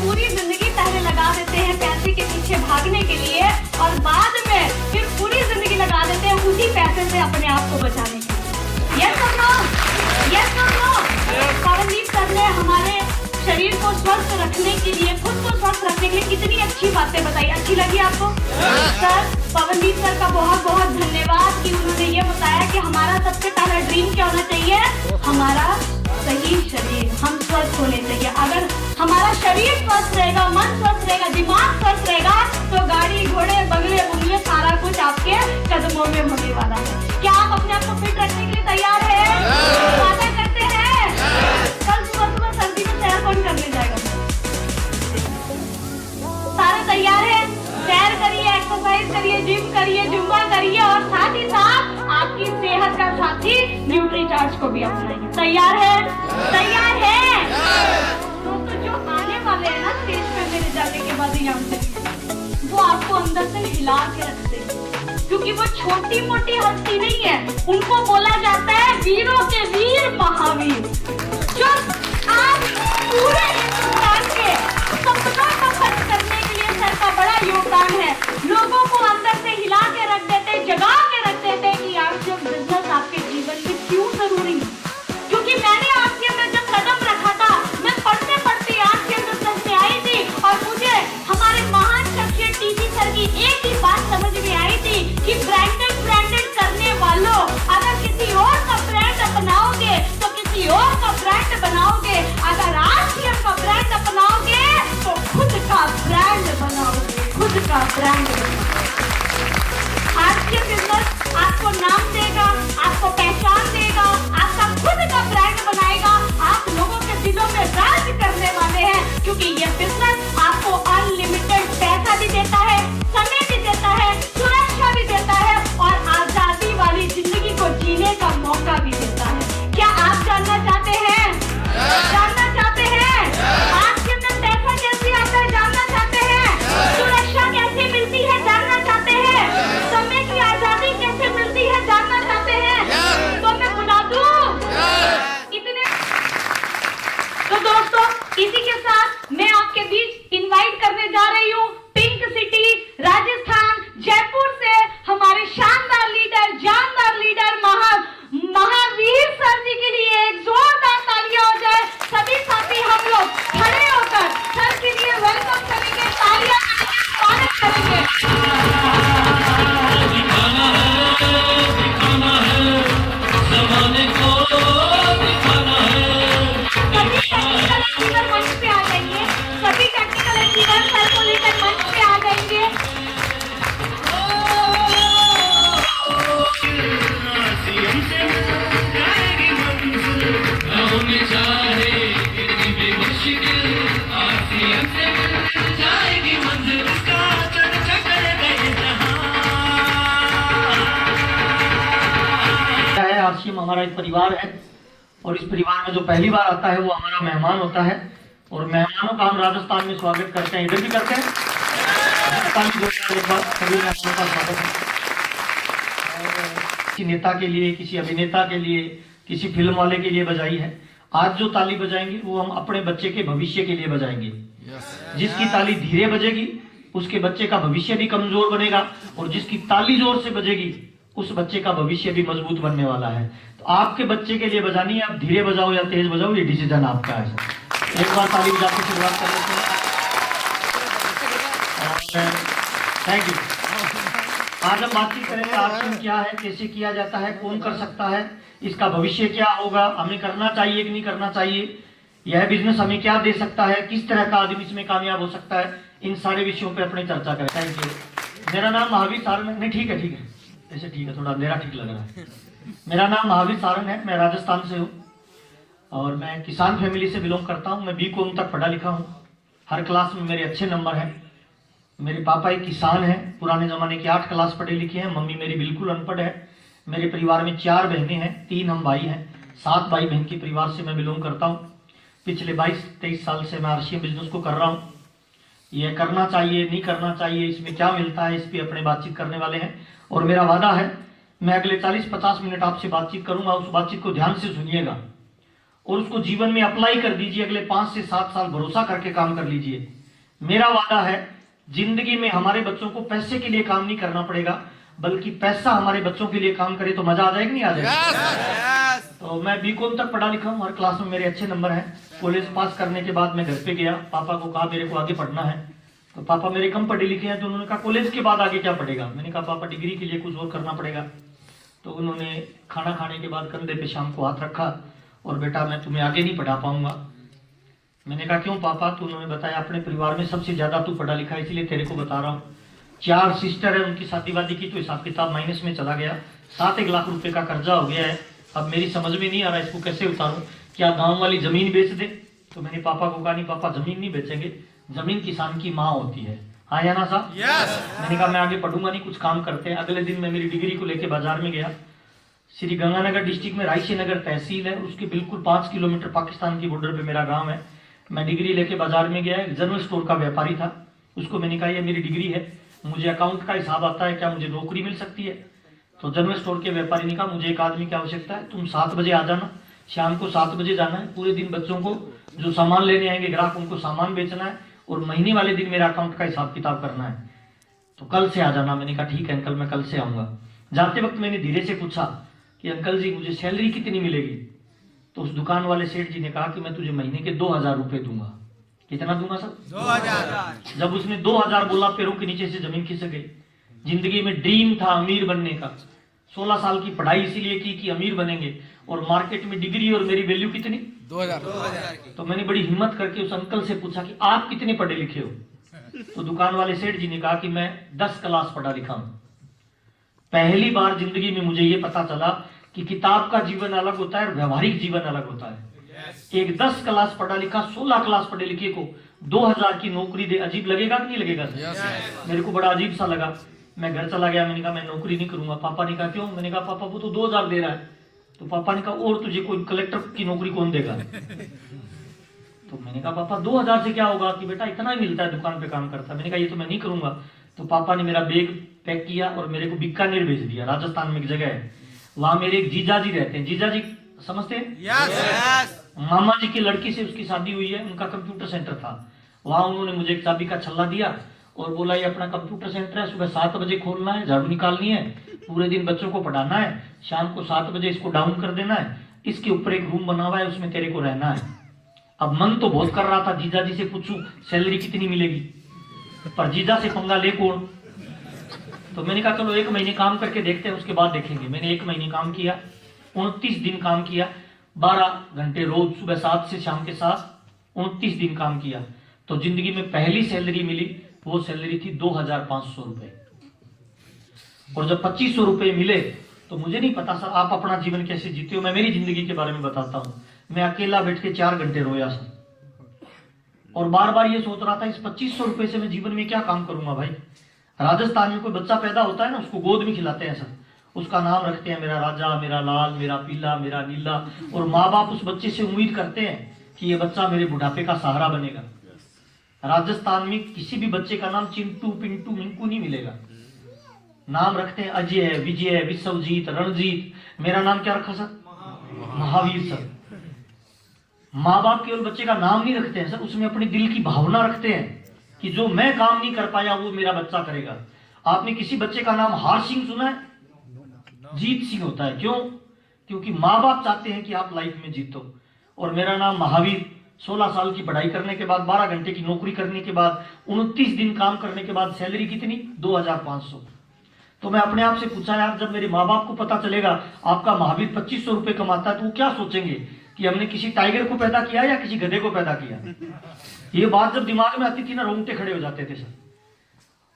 पूरी जिंदगी पहले लगा देते हैं पैसे के पीछे भागने के लिए और बाद में फिर पूरी जिंदगी लगा देते हैं उसी पैसे से अपने आप को बचाने के लिए। यस और नो? यस और नो? पवनदीप सर ने हमारे शरीर को स्वस्थ रखने के लिए, खुद को स्वस्थ रखने के लिए कितनी अच्छी बातें बताई। अच्छी लगी आपको? सर, पवनदीप सर का बहुत बहुत धन्यवाद कि उन्होंने ये बताया कि हमारा सबसे पहला ड्रीम क्या होना चाहिए? हमारा सही शरीर, हम स्वस्थ होने चाहिए। अगर हमारा शरीर स्वस्थ रहेगा, मन स्वस्थ रहेगा, दिमाग स्वस्थ रहेगा तो गाड़ी, घोड़े, बंगले बुंगले सारा कुछ आपके कदमों में होने वाला है। क्या आप अपने आप को फिट रखने के लिए तैयार हैं? वादा करते हैं? कल सुबह सुबह सर्दी में सैर कौन करने जाएगा? सारे तैयार हैं? सैर करिए, एक्सरसाइज करिए, जिम करिए, जुम्बा करिए और साथ ही साथ आपकी सेहत का साथी न्यूट्रीचार्ज को भी अपनाइए। तैयार है? तैयार है? दोस्तों, जो आने वाले हैं ना स्टेज पे मेरे जाने के बाद यहाँ से, वो आपको अंदर से हिला के रखते हैं, क्योंकि वो छोटी मोटी हस्ती नहीं है। उनको बोला जाता है वीरों के वीर, महावीर, जो आज पूरे हिंदुस्तान के सपनों को सच करने के लिए सर का बड़ा योगदान है। लोगों को अंदर से हिला के रख देते, जगा के रख देते कि आपके बिजनेस आपके जीवन में क्यों जरूरी है। क्योंकि मैंने आपके अंदर जब कदम रखा था, मैं पढ़ते पढ़ते आपके बिजनेस में आई थी और मुझे हमारे महान शख्सियत टीजी सर की एक ही बात समझ में आई थी कि ब्रांडेड करने वालों, अगर किसी और का ब्रांड अपनाओगे तो किसी और का ब्रांड बनाओगे। अगर आरसीएम का ब्रांड अपनाओगे तो खुद का ब्रांड बनाओगे, खुद का ब्रांड बनाओगे। आरसीएम बिजनेस आपको नाम देगा, आपको पहचान देगा, आपका खुद का ब्रांड बनाएगा। आप लोगों के दिलों में राज करने वाले हैं, क्योंकि ये बिजनेस आपको अनलिमिटेड पैसा भी देता है, समय भी देता है, सुरक्षा भी देता है और आजादी वाली जिंदगी को जीने का मौका भी देता है। क्या आप जानना चाहते हैं? जानना चाहते हैं? आपके अंदर पैसा कैसे आता है? जानना चाहते हैं? सुरक्षा कैसे मिलती है? जानना चाहते हैं? समय की आजादी कैसे मिलती है? जानना चाहते हैं? तो मैं बता दूं इतने। तो दोस्तों, इसी के साथ मैं आपके बीच इनवाइट करने जा रही हूँ पिंक सिटी राजस्थान जयपुर से हमारे शानदार लीडर, जानदार लीडर महावीर सर जी के लिए एक जोरदार तालियां हो जाए। सभी साथी हम लोग खड़े होकर सर के लिए वेलकम करेंगे, तालियां करेंगे, स्वागत करेंगे। सभी टेक्निकल इंजीनियर मंच पे आ जाएंगे, सभी टेक्निकल इंजीनियर सर को लेकर मंच पे आ जाएंगे। आरसीएम हमारा एक परिवार है और इस परिवार में जो पहली बार आता है वो हमारा मेहमान होता है और मेहमानों का हम राजस्थान में स्वागत करते हैं, इधर भी करते हैं। एक बार सभी मेहमानों का स्वागत है। किसी नेता के लिए, किसी अभिनेता के लिए, किसी फिल्म वाले के लिए बजाई है। आज जो ताली बजाएंगे वो हम अपने बच्चे के भविष्य के लिए बजाएंगे। जिसकी ताली धीरे बजेगी उसके बच्चे का भविष्य भी कमजोर बनेगा और जिसकी ताली जोर से बजेगी उस बच्चे का भविष्य भी मजबूत बनने वाला है। तो आपके बच्चे के लिए बजानी है, आप धीरे बजाओ या तेज बजाओ, ये डिसीजन आपका है। एक बार ताली बजा के शुरुआत कर लेते हैं। Thank you. आज हम बातचीत करेंगे आरसीएम क्या है, कैसे किया जाता है, कौन कर सकता है, इसका भविष्य क्या होगा, हमें करना चाहिए कि नहीं करना चाहिए, यह बिजनेस हमें क्या दे सकता है, किस तरह का आदमी इसमें कामयाब हो सकता है। इन सारे विषयों पे अपनी चर्चा करें। Thank you. मेरा नाम महावीर सारंग है। नहीं, ठीक है, ऐसे ठीक है, थोड़ा अंधेरा ठीक लग रहा है। मेरा नाम महावीर सारंग है, मैं राजस्थान से हूँ और मैं किसान फैमिली से बिलोंग करता हूँ। मैं BCom तक पढ़ा लिखा हूँ, हर क्लास में मेरे अच्छे नंबर हैं। मेरे पापा एक किसान हैं, पुराने ज़माने की 8 क्लास पढ़े लिखे हैं। मम्मी मेरी बिल्कुल अनपढ़ है। मेरे परिवार में 4 बहनें हैं, 3 हम भाई हैं। 7 भाई बहन के परिवार से मैं बिलोंग करता हूँ। पिछले 22-23 साल से मैं आरसीएम बिजनेस को कर रहा हूँ। यह करना चाहिए, नहीं करना चाहिए, इसमें क्या मिलता है, इस पर अपने बातचीत करने वाले हैं। और मेरा वादा है मैं अगले 40-50 मिनट आपसे बातचीत करूंगा, उस बातचीत को ध्यान से सुनिएगा और उसको जीवन में अप्लाई कर दीजिए। अगले 5 से 7 साल भरोसा करके काम कर लीजिए। मेरा वादा है, जिंदगी में हमारे बच्चों को पैसे के लिए काम नहीं करना पड़ेगा, बल्कि पैसा हमारे बच्चों के लिए काम करे तो मजा आ जाएगा नहीं आ जाएगा। तो मैं बीकॉम तक पढ़ा लिखा हूँ, हर क्लास में मेरे अच्छे नंबर हैं। कॉलेज पास करने के बाद मैं घर पे गया, पापा को कहा मेरे को आगे पढ़ना है। तो पापा मेरे कम पढ़े लिखे हैं, तो उन्होंने कहा कॉलेज के बाद आगे क्या पढ़ेगा। मैंने कहा पापा डिग्री के लिए कुछ और करना पड़ेगा। तो उन्होंने खाना खाने के बाद कंधे पे शाम को हाथ रखा और बेटा मैं तुम्हें आगे नहीं पढ़ा पाऊंगा। मैंने कहा क्यों पापा। तो उन्होंने बताया अपने परिवार में सबसे ज्यादा तू पढ़ा लिखा है, इसलिए तेरे को बता रहा हूँ। 4 सिस्टर है, उनकी शादी वादी की तो हिसाब किताब माइनस में चला गया। 7-1 लाख रुपए का कर्जा हो गया है। अब मेरी समझ में नहीं आ रहा इसको कैसे उतारूं। क्या गांव वाली जमीन बेच दे। तो मैंने पापा को कहा नहीं पापा जमीन नहीं बेचेंगे, जमीन किसान की माँ होती है। हाँ या ना साहब। मैंने कहा मैं आगे पढ़ूंगा नहीं, कुछ काम करते हैं। अगले दिन मैं मेरी डिग्री को लेके बाजार में गया। श्री गंगानगर डिस्ट्रिक्ट में रायसी नगर तहसील है, उसके बिल्कुल 5 किलोमीटर पाकिस्तान की बॉर्डर पे मेरा गांव है। मैं डिग्री लेके बाजार में गया, एक जनरल स्टोर का व्यापारी था। उसको मैंने कहा ये मेरी डिग्री है, मुझे अकाउंट का हिसाब आता है, क्या मुझे नौकरी मिल सकती है। तो जनरल स्टोर के व्यापारी ने कहा मुझे एक आदमी की आवश्यकता है, तुम 7 बजे आ जाना, शाम को 7 बजे जाना है। पूरे दिन बच्चों को जो सामान लेने आएंगे ग्राहक, उनको सामान बेचना है और महीने वाले दिन मेरा अकाउंट का हिसाब किताब करना है। तो कल से आ जाना। मैंने कहा ठीक है अंकल, मैं कल से आऊंगा। जाते वक्त मैंने धीरे से पूछा कि अंकल जी मुझे सैलरी कितनी मिलेगी। तो उस दुकान वाले सेठ जी ने कहा कि मैं तुझे महीने के 2000 रुपए दूंगा। कितना दूंगा सर? 2000। जब उसने 2000 बोला, पैरों के नीचे से जमीन खिसक गई। जिंदगी में ड्रीम था अमीर बनने का, 16 साल की पढ़ाई इसीलिए की कि अमीर बनेंगे, और मार्केट में डिग्री और मेरी वैल्यू कितनी 2000। तो मैंने बड़ी हिम्मत करके उस अंकल से पूछा कि आप कितने पढ़े लिखे हो। तो दुकान वाले सेठ जी ने कहा कि मैं 10 क्लास पढ़ा लिखा हूं। पहली बार जिंदगी में मुझे ये पता चला कि किताब का जीवन अलग होता है और व्यवहारिक जीवन अलग होता है। एक 10 क्लास पढ़ा लिखा 16 क्लास पढ़े लिखे को 2000 की नौकरी दे, अजीब लगेगा कि नहीं लगेगा सर? मेरे को बड़ा अजीब सा लगा। मैं घर चला गया, मैंने कहा मैं नौकरी नहीं करूंगा। पापा ने कहा क्यों? मैंने कहा पापा वो तो 2000 दे रहा है। तो पापा ने कहा और तुझे कोई कलेक्टर की नौकरी कौन देगा? तो मैंने कहा पापा 2000 से क्या होगा कि बेटा इतना ही मिलता है, दुकान पे काम करता है। मैंने कहा ये तो मैं नहीं करूंगा। तो पापा ने मेरा बैग पैक किया और मेरे को बीकानेर भेज दिया। राजस्थान में एक जगह है, वहां मेरे एक जीजा जी रहते हैं। जीजा जी समझते हैं? yes. मामा जी की लड़की से उसकी शादी हुई है, उनका कंप्यूटर सेंटर था। वहां उन्होंने मुझे एक चाबी का छल्ला दिया और बोला ये अपना कंप्यूटर सेंटर है, सुबह 7 बजे खोलना है, झाड़ू निकालनी है, पूरे दिन बच्चों को पढ़ाना है, शाम को 7 बजे इसको डाउन कर देना है, इसके ऊपर एक रूम बना हुआ है उसमें तेरे को रहना है। अब मन तो बहुत कर रहा था जीजा जी से पूछूं सैलरी कितनी मिलेगी, पर जीजा से पंगा ले कौन। तो मैंने कहा चलो 1 महीने काम करके देखते हैं, उसके बाद देखेंगे। मैंने 1 महीने काम किया, 29 दिन काम किया, 12 घंटे रोज, सुबह 7 से शाम के 7, 29 दिन काम किया। तो जिंदगी में पहली सैलरी मिली, वो सैलरी थी 2500 रुपए। और जब 2500 रुपए मिले तो मुझे नहीं पता सर आप अपना जीवन कैसे जीते हो, मैं मेरी जिंदगी के बारे में बताता हूं। मैं अकेला बैठ के 4 घंटे रोया सर, और बार बार ये सोच रहा था इस 2500 रुपए से मैं जीवन में क्या काम करूंगा। भाई राजस्थान में कोई बच्चा पैदा होता है ना, उसको गोद में खिलाते हैं सर, उसका नाम रखते हैं मेरा राजा, मेरा लाल, मेरा पीला, मेरा नीला, और माँ बाप उस बच्चे से उम्मीद करते हैं कि ये बच्चा मेरे बुढ़ापे का सहारा बनेगा। राजस्थान में किसी भी बच्चे का नाम चिंटू, पिंटू, मिंकू नहीं मिलेगा। नाम रखते हैं अजय, विजय, विश्वजीत, रणजीत। मेरा नाम क्या रखा सर? महावीर सर। माँ बाप केवल बच्चे का नाम नहीं रखते हैं सर, उसमें अपनी दिल की भावना रखते हैं कि जो मैं काम नहीं कर पाया वो मेरा बच्चा करेगा। आपने किसी बच्चे का नाम हार सिंह सुना है? जीत सिंह होता है। क्यों? क्योंकि माँ बाप चाहते हैं कि आप लाइफ में जीतो। और मेरा नाम महावीर। 16 साल की पढ़ाई करने के बाद, 12 घंटे की नौकरी करने के बाद, 29 दिन काम करने के बाद सैलरी कितनी? 2500। तो मैं अपने आप से पूछा यार, जब मेरे माँ बाप को पता चलेगा आपका महावीर 2500 रुपए कमाता है तो वो क्या सोचेंगे कि हमने किसी टाइगर को पैदा किया या किसी गधे को पैदा किया। ये बात जब दिमाग में आती थी ना, रोंगटे खड़े हो जाते थे सर।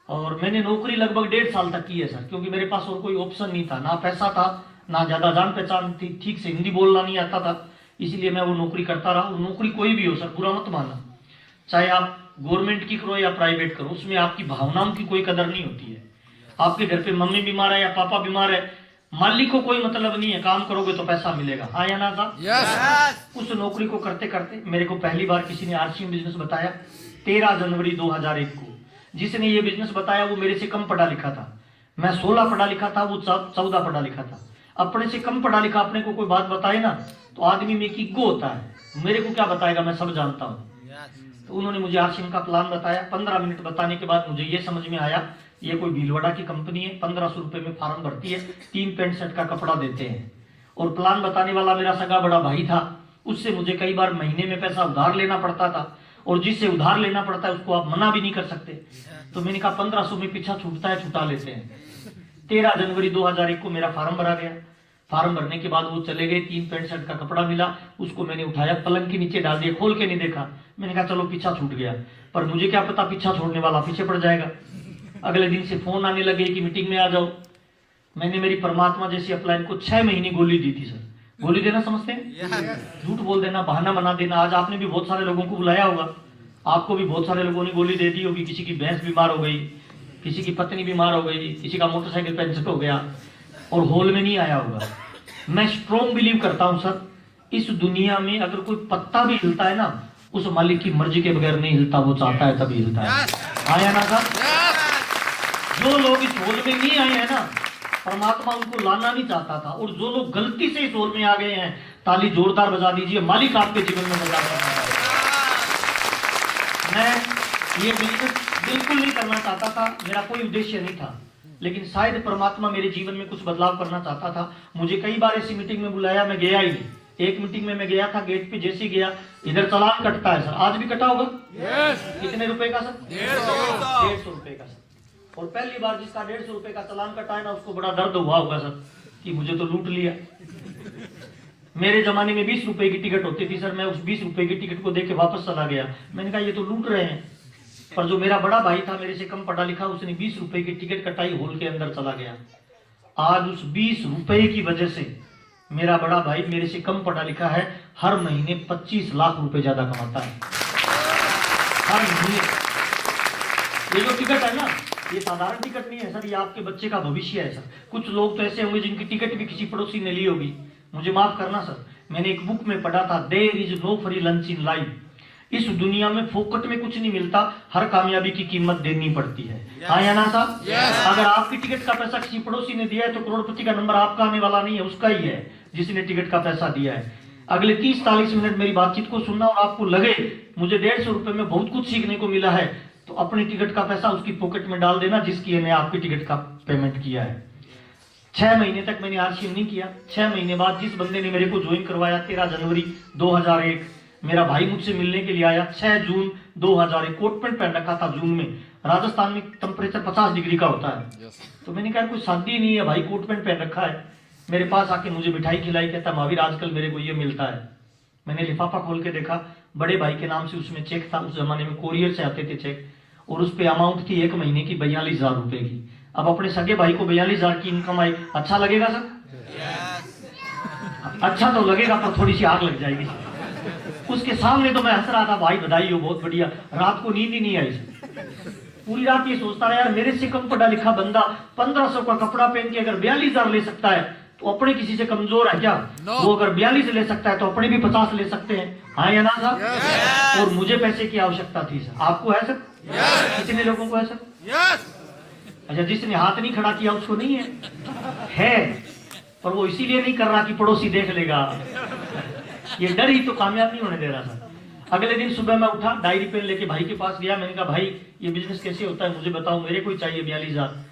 और मैंने नौकरी लगभग 1.5 साल तक की है सर, क्योंकि मेरे पास और कोई ऑप्शन नहीं था, ना पैसा था, ना ज्यादा जान पहचान थी, ठीक से हिंदी बोलना नहीं आता था, इसलिए मैं वो नौकरी करता रहा। और नौकरी कोई भी हो सर, बुरा मत मानना, चाहे आप गवर्नमेंट की करो या प्राइवेट करो, उसमें आपकी भावनाओं की कोई कदर नहीं होती है। आपके घर पे मम्मी बीमार है या पापा बीमार है, मालिक को कोई मतलब नहीं है, काम करोगे तो पैसा मिलेगा। हाँ या ना साहब? yes. उस नौकरी को करते करते मेरे को पहली बार किसी ने आरसीएम बिजनेस बताया 13 जनवरी 2001 को। जिसने ये बिजनेस बताया वो मेरे से कम पढ़ा लिखा था। मैं 16 पढ़ा लिखा था, वो 14 पढ़ा लिखा था। अपने से कम पढ़ा लिखा अपने को कोई बात बताए ना तो आदमी में एक ईगो होता है, मेरे को क्या बताएगा, मैं सब जानता हूँ। तो उन्होंने मुझे आरसीएम का प्लान बताया। 15 मिनट बताने के बाद मुझे ये समझ में आया ये कोई भीलवाड़ा की कंपनी है, 1500 रुपए में फार्म भरती है, 3 पैंट शर्ट का कपड़ा देते हैं। और प्लान बताने वाला मेरा सगा बड़ा भाई था, उससे मुझे कई बार महीने में पैसा उधार लेना पड़ता था, और जिससे उधार लेना पड़ता है उसको आप मना भी नहीं कर सकते। तो मैंने कहा 1500 में पीछा छूटता है, छुटा लेते हैं। 13 जनवरी 2001 को मेरा फार्म भरा गया। फार्म भरने के बाद वो चले गए, 3 पैंट शर्ट का कपड़ा मिला, उसको मैंने उठाया, पलंग के नीचे डाल दिया, खोल के नहीं देखा। मैंने कहा चलो पीछा छूट गया, पर मुझे क्या पता पीछा छोड़ने वाला पीछे पड़ जाएगा। अगले दिन से फोन आने लगे कि मीटिंग में आ जाओ। मैंने मेरी परमात्मा जैसी अपलाइन को 6 महीने गोली दी थी सर। गोली देना समझते हैं, झूठ बोल देना, बहाना बना देना। आज आपने भी बहुत सारे लोगों को बुलाया होगा, आपको भी बहुत सारे लोगों ने गोली दे दी होगी। किसी की भैंस बीमार हो गई, किसी की पत्नी बीमार हो गई, किसी का मोटरसाइकिल पंचर हो गया और हॉल में नहीं आया होगा। मैं स्ट्रॉन्ग बिलीव करता हूं सर, इस दुनिया में अगर कोई पत्ता भी हिलता है ना, उस मालिक की मर्जी के बगैर नहीं हिलता, वो चाहता है तभी हिलता है। आया ना सर? जो लोग इस हॉल में नहीं आए हैं ना, परमात्मा उनको लाना नहीं चाहता था, और जो लोग गलती से इस हॉल में आ गए हैं, ताली जोरदार बजा दीजिए, मालिक आपके जीवन में बजा रहा है। मैं ये बिल्कुल नहीं करना चाहता था, मेरा कोई उद्देश्य नहीं था, लेकिन शायद परमात्मा मेरे जीवन में कुछ बदलाव करना चाहता था। मुझे कई बार ऐसी मीटिंग में बुलाया, मैं गया ही नहीं। एक मीटिंग में मैं गया था, गेट पे जैसे गया, इधर चालान कटता है सर, आज भी कटा होगा। कितने रुपए का सर? 150 रुपए का सर। और पहली बार जिसका 150 रुपए का चालान कटा है ना, उसको बड़ा दर्द हुआ होगा सर कि मुझे तो लूट लिया। मेरे जमाने में 20 रुपए की टिकट होती थी सर, मैं उस 20 रुपए की टिकट को देख के वापस चला गया। मैंने कहा ये तो लूट रहे हैं। पर जो मेरा बड़ा भाई था, मेरे से कम पढ़ा लिखा, उसने 20 रुपए की टिकट कटाई, हॉल के अंदर चला गया। आज उस 20 रुपए की वजह से मेरा बड़ा भाई मेरे से कम पढ़ा लिखा है, हर महीने 25 लाख रुपए ज्यादा कमाता है हर महीने। ये जो टिकट है ना, ये साधारण टिकट नहीं है सर, ये आपके बच्चे का भविष्य है सर। कुछ लोग तो ऐसे होंगे जिनकी टिकट भी किसी पड़ोसी ने ली होगी, मुझे माफ करना सर। मैंने एक बुक में पढ़ा था, there is no free lunch in life. इस दुनिया में फोकट में कुछ नहीं मिलता, हर कामयाबी की कीमत देनी पड़ती है। हाँ या ना साहब? अगर आपकी टिकट का पैसा किसी पड़ोसी ने दिया है तो करोड़पति का नंबर आपका आने वाला नहीं है, उसका ही है जिसने टिकट का पैसा दिया है। अगले 30-40 मिनट मेरी बातचीत को सुनना, और आपको लगे मुझे 150 रुपए में बहुत कुछ सीखने को मिला है, तो अपनी टिकट का पैसा उसकी पॉकेट में डाल देना जिसकी ने आपकी टिकट का पेमेंट किया है। 6 महीने तक मैंने आरसीएम नहीं किया। 6 महीने बाद जिस बंदे ने मेरे को ज्वाइन करवाया, 13 जनवरी 2001 मेरा भाई मुझसे मिलने के लिए आया। 6 जून 2001 कोट पैंट पहन रखा था। जून में राजस्थान में टेम्परेचर 50 डिग्री का होता है। तो मैंने कहा कोई शादी नहीं है भाई, कोट पैंट पहन रखा है। मेरे पास आके मुझे मिठाई खिलाई, कहता महावीर आजकल मेरे को ये मिलता है। मैंने लिफाफा खोल के देखा, बड़े भाई के नाम से उसमें चेक था। उस जमाने में कोरियर से आते थे चेक, और उस पे अमाउंट थी 1 महीने की 42,000 रुपए की। अब अपने सगे भाई को 42,000 की इनकम आई, अच्छा लगेगा सर? अच्छा तो लगेगा, पर थोड़ी सी आग लग जाएगी। उसके सामने तो मैं हंस रहा था, भाई बधाई हो, बहुत बढ़िया। रात को नींद ही नहीं आई सर। पूरी रात ये सोचता रहा यार, मेरे से कम पढ़ा लिखा बंदा 1500 का कपड़ा पहन के अगर 42,000 ले सकता है तो अपने किसी से कमजोर है क्या? वो अगर 42 ले सकता है तो अपने भी 50 ले सकते हैं। हाँ या ना सर? और मुझे पैसे की आवश्यकता थी सर। आपको है सर? कितने लोगों को है सर? अच्छा, जिसने हाथ नहीं खड़ा किया उसको नहीं है, पर वो इसीलिए नहीं कर रहा कि पड़ोसी देख लेगा। ये डर ही तो कामयाब नहीं होने दे रहा था। अगले दिन सुबह मैं उठा, डायरी पेन लेके भाई के पास गया। मैंने कहा भाई ये बिजनेस कैसे होता है मुझे बताओ, मेरे को ही चाहिए 42,000।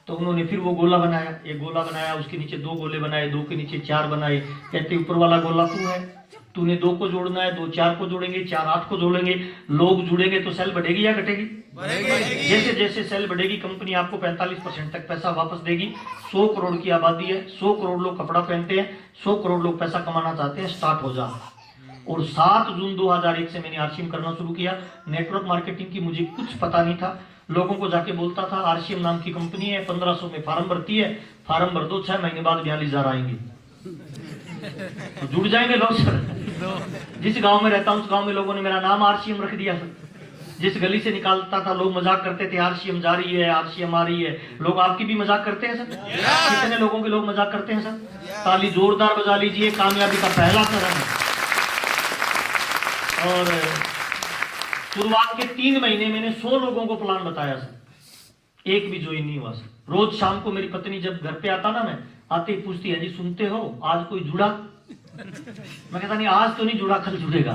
तो उन्होंने फिर वो गोला बनाया, एक गोला बनाया, उसके नीचे 2 गोले बनाए, 2 के नीचे 4 बनाए। कहते ऊपर वाला गोला तू है, तूने 2 को जोड़ना है, 2 4 को जोड़ेंगे, 4 8 को जोड़ेंगे। लोग जुड़ेंगे तो सेल बढ़ेगी या घटेगी? जैसे जैसे सेल बढ़ेगी कंपनी आपको 45% तक पैसा वापस देगी। 100 करोड़ की आबादी है, 100 करोड़ लोग कपड़ा पहनते हैं, 100 करोड़ लोग पैसा कमाना चाहते हैं, स्टार्ट हो जा। और 7 जून 2001 से मैंने आरसीएम करना शुरू किया। नेटवर्क मार्केटिंग की मुझे कुछ पता नहीं था, लोगों को जाके बोलता था आरसीएम नाम की कंपनी है, 1500 में फार्म भरती है, फार्म भर दो, 6 महीने बाद 42,000 आएंगे। तो जुड़ जाएंगे लोग सर। जिस गांव में रहता हूं उस गांव में लोगों ने मेरा नाम आरसीएम रख दिया सर। जिस गली से निकालता था लोग मजाक करते थे, आरसीएम जा रही है, आरसीएम आ रही है। लोग आपकी भी मजाक करते हैं सर? कितने लोगों के लोग मजाक करते हैं सर? ताली जोरदार बजा लीजिए, कामयाबी का पहला कदम है। और शुरुआत के 3 महीने मैंने 100 लोगों को प्लान बताया सर, एक भी ज्वाइन नहीं हुआ सर। रोज शाम को मेरी पत्नी जब घर पे आता ना, मैं आते ही पूछती है, जी सुनते हो आज कोई जुड़ा? मैं कहता नहीं, आज तो नहीं जुड़ा, कल जुड़ेगा।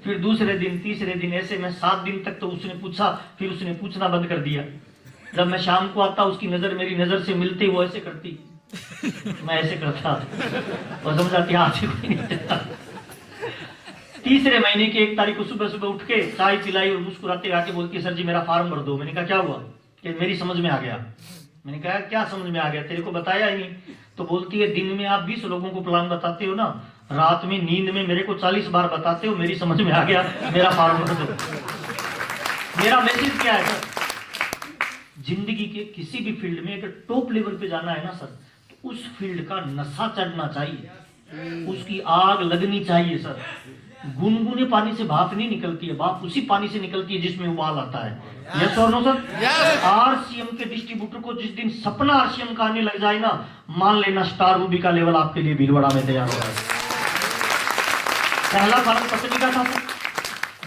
फिर दूसरे दिन, तीसरे दिन, ऐसे मैं 7 दिन तक तो उसने पूछा, फिर उसने पूछना बंद कर दिया। जब मैं शाम को आता, उसकी नजर मेरी नजर से मिलती, वो ऐसे करती, मैं ऐसे करता, और समझाती आज कोई नहीं जुड़ा। तीसरे महीने की 1 तारीख को सुबह सुबह उठ के चाय पिलाई और मुस्कुराते आके बोलती, सर जी मेरा फॉर्म भर दो। मैंने कहा क्या हुआ? कि मेरी समझ में आ गया। मैंने कहा क्या समझ में आ गया, तेरे को बताया ही नहीं। तो बोलती है, दिन में आप 20 लोगों को प्लान बताते हो ना, रात में नींद में मेरे को 40 बार बताते हो, मेरी समझ में आ गया, मेरा फॉर्म भर दो। मेरा मैसेज क्या है सर, जिंदगी के किसी भी फील्ड में अगर टॉप लेवल पे जाना है ना सर, तो उस फील्ड का नशा चढ़ना चाहिए, उसकी आग लगनी चाहिए सर। गुनगुने पानी से भाप नहीं निकलती है, भाप उसी पानी से निकलती है जिसमें उबाल आता है। यस और नो सर? आरसीएम के डिस्ट्रीब्यूटर को जिस दिन सपना आरसीएम का आने लग जाए ना, मान लेना स्टार रूबी का लेवल आपके लिए भीलवाड़ा में तैयार हो जाए। पहला फार्म पत्नी का था,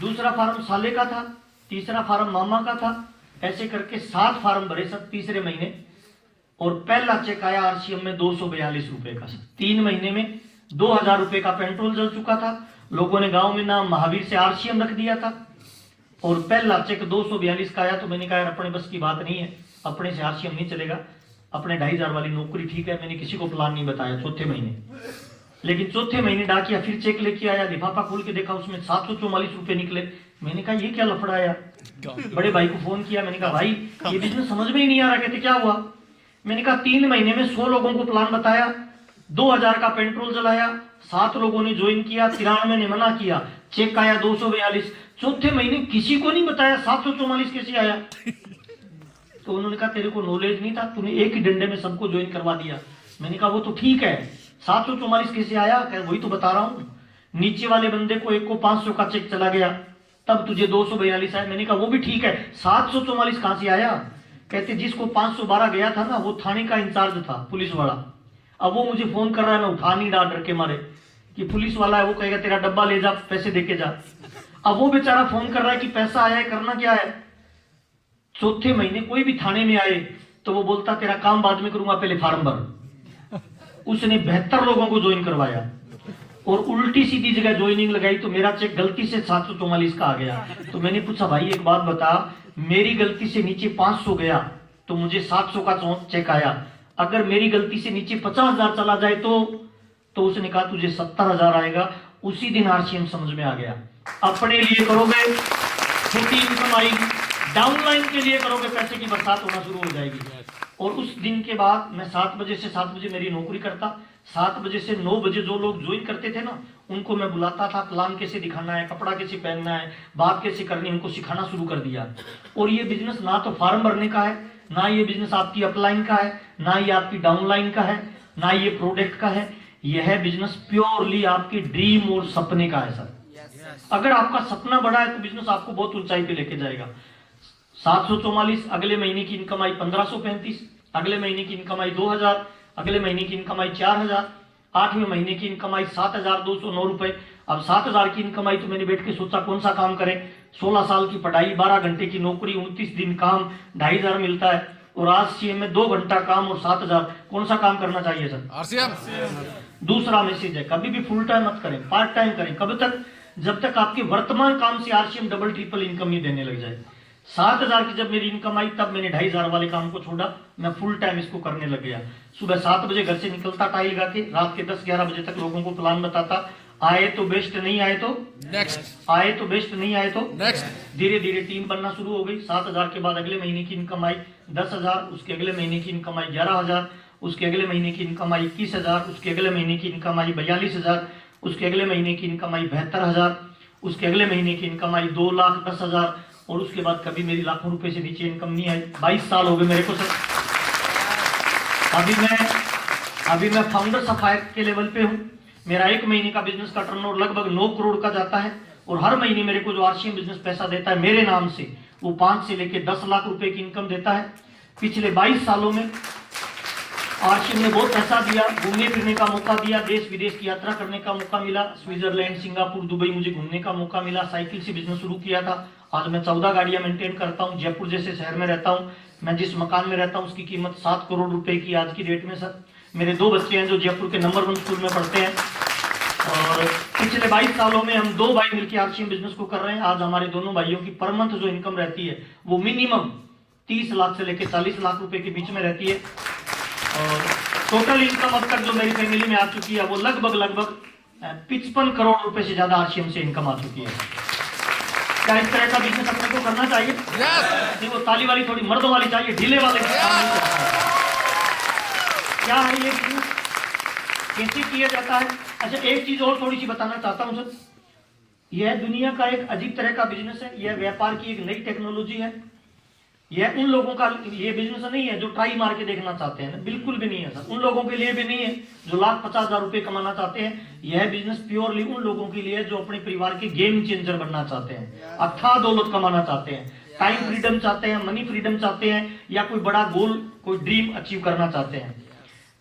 दूसरा फार्म साले का था, तीसरा फार्म मामा का था, ऐसे करके 7 फार्म भरे सर तीसरे महीने। और पहला चेक आया आरसीएम में 242 रुपए का। 3 महीने में 2000 रुपए का पेट्रोल जल चुका था। लोगों ने गांव में नाम महावीर से आरसीएम रख दिया था। और पहला चेक 242 का आया तो मैंने कहा अपने बस की बात नहीं है, अपने से आरसीएम नहीं चलेगा, अपने 2500 वाली नौकरी ठीक है। मैंने किसी को प्लान नहीं बताया चौथे महीने। लेकिन चौथे महीने डाकिया फिर चेक लेके आया, लिफाफा खोल के देखा, उसमें 744 रुपए निकले। मैंने कहा ये क्या लफड़ा आया? बड़े भाई को फोन किया, मैंने कहा भाई ये बिजनेस समझ में ही नहीं आ रहा। कहते क्या हुआ? मैंने कहा 3 महीने में 100 लोगों को प्लान बताया, 2000 का पेट्रोल जलाया, 7 लोगों ने ज्वाइन किया, 93 ने मना किया, चेक आया 242। चौथे महीने किसी को नहीं बताया, 744 कैसे आया? तो उन्होंने कहा तेरे को नॉलेज नहीं था, तूने एक ही डंडे में सबको ज्वाइन करवा दिया। मैंने कहा वो तो ठीक है, 744 कैसे आया? वही तो बता रहा हूं, नीचे वाले बंदे को एक को 500 का चेक चला गया, तब तुझे 242 आया। मैंने कहा वो भी ठीक है, 744 कहां से आया? कहते जिसको 512 गया था ना, वो थाने का इंचार्ज था, पुलिस वाला। अब वो मुझे फोन कर रहा है, मैं उठा नहीं रहा डर के मारे कि पुलिस वाला है, वो कहेगा तेरा डब्बा ले जा, पैसे देके जा। अब वो बेचारा फोन कर रहा है कि पैसा आया है, करना क्या है? चौथे महीने कोई भी थाने में आए तो वो बोलता तेरा काम बाद में करूंगा, पहले फार्म भर। उसने 72 लोगों को ज्वाइन करवाया और उल्टी सीधी जगह ज्वाइनिंग लगाई, तो मेरा चेक गलती से 744 का आ गया। तो मैंने पूछा भाई एक बात बता, मेरी गलती से नीचे 500 गया तो मुझे 700 का चेक आया, अगर मेरी गलती से नीचे 50,000 चला जाए तो उसने कहा तुझे 70,000 आएगा। उसी दिन आरसीएम समझ में आ गया। अपने लिए करोगे छोटी इनकम आएगी, डाउनलाइन के लिए करोगे पैसे की बरसात होना शुरू हो जाएगी। और उस दिन के बाद मैं 7 बजे से 7 बजे मेरी नौकरी करता, 7 बजे से 9 बजे जो लोग ज्वाइन करते थे ना, उनको मैं बुलाता था, प्लान कैसे दिखाना है, कपड़ा कैसे पहनना है, बात कैसे करनी है, उनको सिखाना शुरू कर दिया। और ये बिजनेस ना तो फार्म भरने का है, ना ये बिजनेस आपकी अपलाइन का है, ना ये आपकी डाउनलाइन का है, ना ये प्रोडक्ट का है। यह बिजनेस प्योरली आपकी ड्रीम और सपने का है सर। अगर आपका सपना बड़ा है तो बिजनेस आपको बहुत ऊंचाई पे लेके जाएगा। 744, अगले महीने की इनकम आई 1535, अगले महीने की इनकम आई 2000, अगले महीने की इनकम आई 4000, 8वें महीने की इनकम आई 7209 रुपए। अब 7000 की इनकम आई तो मैंने बैठ के सोचा कौन सा काम करें। 16 साल की पढ़ाई, 12 घंटे की नौकरी, 29 दिन काम, 2500 मिलता है, और आरसीएम में 2 घंटा काम और 7000। कौन सा काम करना चाहिए सर? आरसीएम। दूसरा मैसेज है, कभी भी फुल टाइम मत करें, पार्ट टाइम करें। कब तक? जब तक आपके वर्तमान काम से आरसीएम डबल ट्रिपल इनकम नहीं देने लग जाए। 7000 की जब मेरी इनकम आई तब मैंने 2500 वाले काम को छोड़ा, मैं फुल टाइम इसको करने लग गया। सुबह 7 बजे घर से निकलता टाइल गा के, रात के 10-11 बजे तक लोगों को प्लान बताता, आए तो बेस्ट, नहीं आए तो नेक्स्ट, आए तो बेस्ट, नहीं आए तो नेक्स्ट। धीरे धीरे टीम बनना शुरू हो गई। 7000 के बाद अगले महीने की इनकम आई 10,000, उसके अगले महीने की इनकम आई 11,000, उसके अगले महीने की इनकम आई 21,000, उसके अगले महीने की इनकम आई 42,000, उसके अगले महीने की इनकम आई 72,000, उसके अगले महीने की इनकम आई 2,10,000, और उसके बाद कभी मेरी लाखों रुपए से नीचे इनकम नहीं आई। 22 साल हो गए मेरे को सर। अभी मैं फाउंडर सफायर के लेवल पे हूँ। मेरा 1 महीने का बिजनेस का टर्नओवर लगभग 9 करोड़ का जाता है, और हर महीने मेरे को जो आरसीएम बिजनेस पैसा देता है मेरे नाम से, वो 5 से लेके 10 लाख रुपए की इनकम देता है। पिछले 22 सालों में आरसीएम ने बहुत पैसा दिया, घूमने फिरने का मौका दिया, देश विदेश की यात्रा करने का मौका मिला, स्विट्जरलैंड, सिंगापुर, दुबई मुझे घूमने का मौका मिला। साइकिल से बिजनेस शुरू किया था, आज मैं 14 गाड़ियां मेंटेन करता हूं। जयपुर जैसे शहर में रहता हूं। मैं जिस मकान में रहता हूं उसकी कीमत 7 करोड़ रुपए की आज की डेट में सर। मेरे 2 बच्चे हैं जो जयपुर के नंबर 1 स्कूल में पढ़ते हैं, और पिछले 22 सालों में हम 2 भाई मिलकर आरसीएम बिजनेस को कर रहे हैं। आज हमारे दोनों भाइयों की पर मंथ जो इनकम रहती है वो मिनिमम 30 लाख से लेकर 40 लाख रुपए के बीच में रहती है, और टोटल इनकम अब तक जो मेरी फैमिली में आ चुकी है वो लगभग 55 करोड़ रुपए से ज्यादा आरसीएम से इनकम आ चुकी है। क्या इस तरह का बिजनेस अपने को करना चाहिए? नहीं, वो ताली वाली थोड़ी मर्दों वाली चाहिए, ढीले वाले क्या है ये बिजनेस, कैसे किया जाता है? अच्छा, एक चीज और थोड़ी सी बताना चाहता हूं सर, यह दुनिया का एक अजीब तरह का बिजनेस है, यह व्यापार की एक नई टेक्नोलॉजी है। यह उन लोगों का ये बिजनेस नहीं है जो ट्राई मार के देखना चाहते हैं, बिल्कुल भी नहीं है सर। उन लोगों के लिए भी नहीं है जो 1,50,000 रुपए कमाना चाहते हैं। यह बिजनेस प्योरली उन लोगों के लिए जो अपने परिवार के गेम चेंजर बनना चाहते हैं, अथाह दौलत कमाना चाहते हैं, टाइम फ्रीडम चाहते हैं, मनी फ्रीडम चाहते हैं, या कोई बड़ा गोल, कोई ड्रीम अचीव करना चाहते हैं।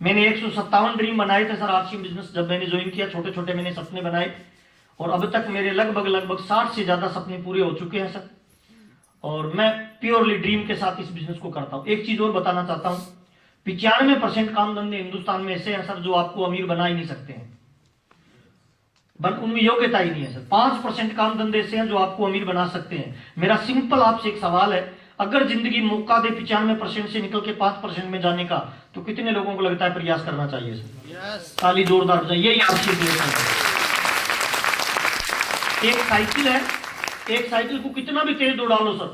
मैंने 157 ड्रीम बनाए थे सर आरसीएम बिजनेस जब मैंने ज्वाइन किया। छोटे छोटे मैंने सपने बनाए, और अब तक मेरे लगभग 60 से ज्यादा सपने पूरे हो चुके हैं सर, और मैं प्योरली ड्रीम के साथ इस बिजनेस को करता हूं। एक चीज और बताना चाहता हूं, 95% काम धंधे हिंदुस्तान में ऐसे हैं सर जो आपको अमीर बना ही नहीं सकते हैं, उनमें योग्यता ही नहीं है सर। 5% काम धंधे ऐसे हैं जो आपको अमीर बना सकते हैं। मेरा सिंपल आपसे एक सवाल है, अगर जिंदगी मौका दे 95% से निकल के 5% में जाने का, तो कितने लोगों को लगता है प्रयास करना चाहिए सर? ताली जोरदार बजाइए। यही आपकी एक साइकिल है, एक साइकिल को कितना भी तेज दौड़ा लो सर,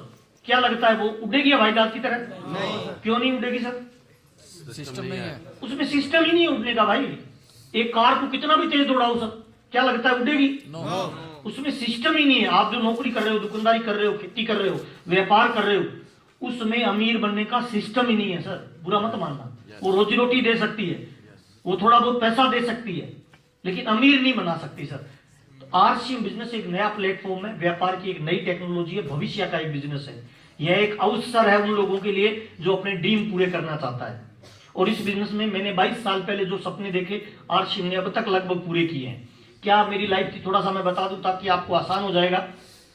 क्या लगता है वो उड़ेगी हवाई जहाज की तरह? नहीं। क्यों नहीं उड़ेगी सर? सिस्टम नहीं है, उसमें सिस्टम ही नहीं उड़ने का भाई। एक कार को कितना भी तेज दौड़ाओ सर, क्या लगता है उड़ेगी? उसमें सिस्टम ही नहीं है। आप जो नौकरी कर रहे हो, दुकानदारी कर रहे हो, खेती कर रहे हो, व्यापार कर रहे हो, उसमें अमीर बनने का सिस्टम ही नहीं है सर। बुरा मत मानना, वो रोजी रोटी दे सकती है, वो थोड़ा बहुत पैसा दे सकती है, लेकिन अमीर नहीं बना सकती सर। आरसीएम बिजनेस एक नया प्लेटफॉर्म है, व्यापार की एक नई टेक्नोलॉजी है, भविष्य का एक बिजनेस है। यह एक अवसर है उन लोगों के लिए जो अपने ड्रीम पूरे करना चाहता है। और इस बिजनेस में मैंने 22 साल पहले जो सपने देखे, आरसीएम ने अब तक लगभग पूरे किए हैं। क्या मेरी लाइफ थी, थोड़ा सा मैं बता दूं ताकि आपको आसान हो जाएगा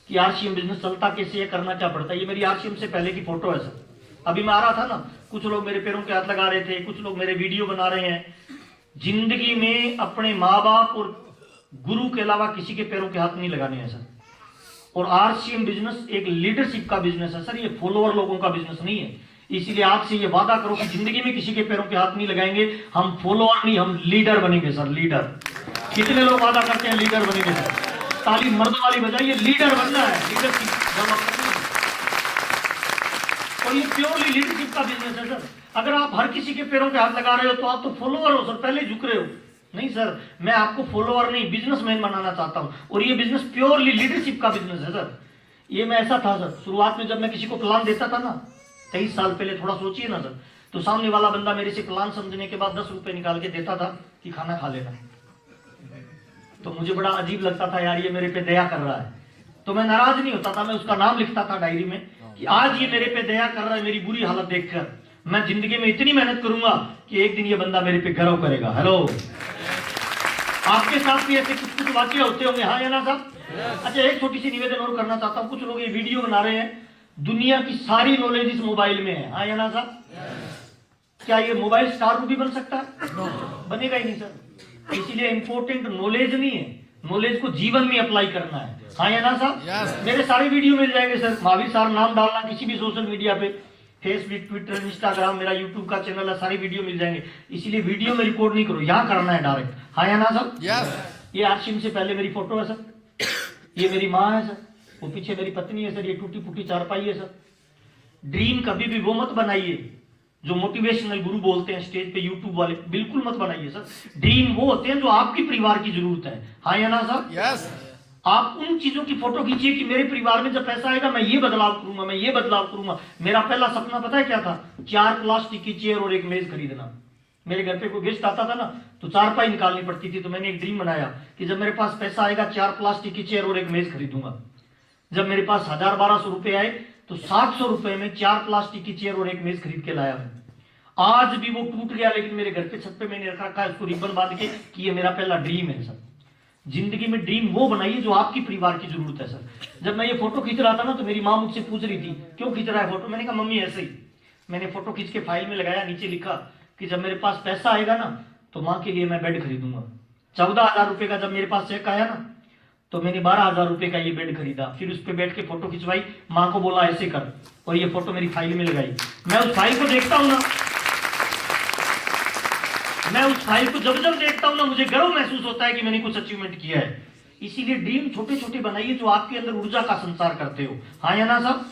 कि आरसीएम बिजनेस चलता कैसे है, करना क्या पड़ता है। ये मेरी आरसीएम से पहले की फोटो है सर। अभी मैं आ रहा था ना, कुछ लोग मेरे पैरों के हाथ लगा रहे थे, कुछ लोग मेरे वीडियो बना रहे हैं। जिंदगी में अपने माँ बाप और गुरु के अलावा किसी के पैरों के हाथ नहीं लगाने हैं सर। और आरसीएम बिजनेस एक लीडरशिप का बिजनेस है सर, ये फॉलोअर लोगों का बिजनेस नहीं है। इसीलिए आज से ये वादा करो कि जिंदगी में किसी के पैरों के हाथ नहीं लगाएंगे। हम फॉलोअर नहीं, हम लीडर बनेंगे सर, लीडर। कितने लोग वादा करते हैं लीडर बनेंगे सर? ताली मर्दों वाली बजाइए, लीडर बनना है, लीडरशिप। और ये प्योरली लीडरशिप का बिजनेस है सर। अगर आप हर किसी के पैरों के हाथ लगा रहे हो तो आप तो फॉलोअर हो सर, पहले झुक रहे हो। नहीं सर, मैं आपको फॉलोअर नहीं, बिजनेसमैन बनाना चाहता हूं। और ये बिजनेस प्योरली लीडरशिप का बिजनेस है सर। ये मैं ऐसा था सर, शुरुआत में जब मैं किसी को प्लान देता था ना, 23 साल पहले, थोड़ा सोचिए ना सर, तो सामने वाला बंदा मेरे से प्लान समझने के बाद 10 रुपए निकाल के देता था कि खाना खा लेना। तो मुझे बड़ा अजीब लगता था, यार ये मेरे पे दया कर रहा है। तो मैं नाराज नहीं होता था, मैं उसका नाम लिखता था डायरी में कि आज ये मेरे पे दया कर रहा है, मेरी बुरी हालत देखकर। मैं जिंदगी में इतनी मेहनत करूंगा कि एक दिन ये बंदा मेरे पे गर्व करेगा। हेलो, आपके साथ भी ऐसे कुछ कुछ वाक्य होते होंगे, हाँ या ना साहब? अच्छा, एक छोटी सी निवेदन और करना चाहता हूँ। कुछ लोग ये वीडियो बना रहे हैं, दुनिया की सारी नॉलेज इस मोबाइल में है, हाँ या ना साहब? क्या ये मोबाइल स्टार भी बन सकता है? बनेगा ही नहीं सर। इसीलिए इंपॉर्टेंट नॉलेज नहीं है, नॉलेज को जीवन में अप्लाई करना है, हाँ या ना साहब? मेरे सारे वीडियो मिल जाएंगे सर, महावीर सर नाम डालना किसी भी सोशल मीडिया पे, फेसबुक, ट्विटर, इंस्टाग्राम, मेरा यूट्यूब का चैनल है, सारी वीडियो मिल जाएंगे। इसीलिए वीडियो में रिकॉर्ड नहीं करो, यहाँ करना है डायरेक्ट, हाँ या ना सर? ये आरसीएम से पहले मेरी फोटो है सर, ये मेरी माँ है सर, वो पीछे मेरी पत्नी है सर, ये टूटी फूटी चारपाई है सर। ड्रीम कभी भी वो मत बनाइए जो मोटिवेशनल गुरु बोलते हैं स्टेज पे, यूट्यूब वाले, बिल्कुल मत बनाइए सर। ड्रीम वो होते हैं जो आपकी परिवार की जरूरत है, हाँ या ना सर? आप उन चीजों की फोटो खींचिए कि मेरे परिवार में जब पैसा आएगा मैं ये बदलाव करूंगा, मैं ये बदलाव करूंगा। मेरा पहला सपना पता है क्या था? 4 प्लास्टिक की चेयर और एक मेज खरीदना। मेरे घर पे कोई गेस्ट आता था ना तो चारपाई निकालनी पड़ती थी, तो मैंने एक ड्रीम बनाया कि जब मेरे पास पैसा आएगा 4 प्लास्टिक की चेयर और एक मेज खरीदूंगा। जब मेरे पास 1000-1200 रुपए आए तो 700 रुपए में 4 प्लास्टिक की चेयर और एक मेज खरीद के लाया मैं। आज भी वो टूट गया, लेकिन मेरे घर के छत पे मैंने रखा है उसको रिबन बांध के कि ये मेरा पहला ड्रीम है सर। जिंदगी में ड्रीम वो बनाइए जो आपकी परिवार की जरूरत है सर। जब मैं ये फोटो खींच रहा था ना तो मेरी माँ मुझसे पूछ रही थी क्यों खींच रहा है फोटो। मैंने कहा मम्मी ऐसे ही। मैंने फोटो खींच के फाइल में लगाया, नीचे लिखा कि जब मेरे पास पैसा आएगा ना तो माँ के लिए मैं बेड खरीदूंगा। 14,000 रुपए का जब मेरे पास चेक आया ना तो मैंने 12,000 रुपए का ये बेड खरीदा, फिर उस पे बैठ के फोटो खिंचवाई, माँ को बोला ऐसे कर, और ये फोटो मेरी फाइल में लगाई। मैं उस फाइल को देखता हूँ ना, मैं उस फाइल को जब जब देखता हूँ ना मुझे गर्व महसूस होता है कि मैंने कुछ अचीवमेंट किया है। इसीलिए ड्रीम छोटे छोटे बनाइए जो आपके अंदर ऊर्जा का संचार करते हो। हाँ या ना सब?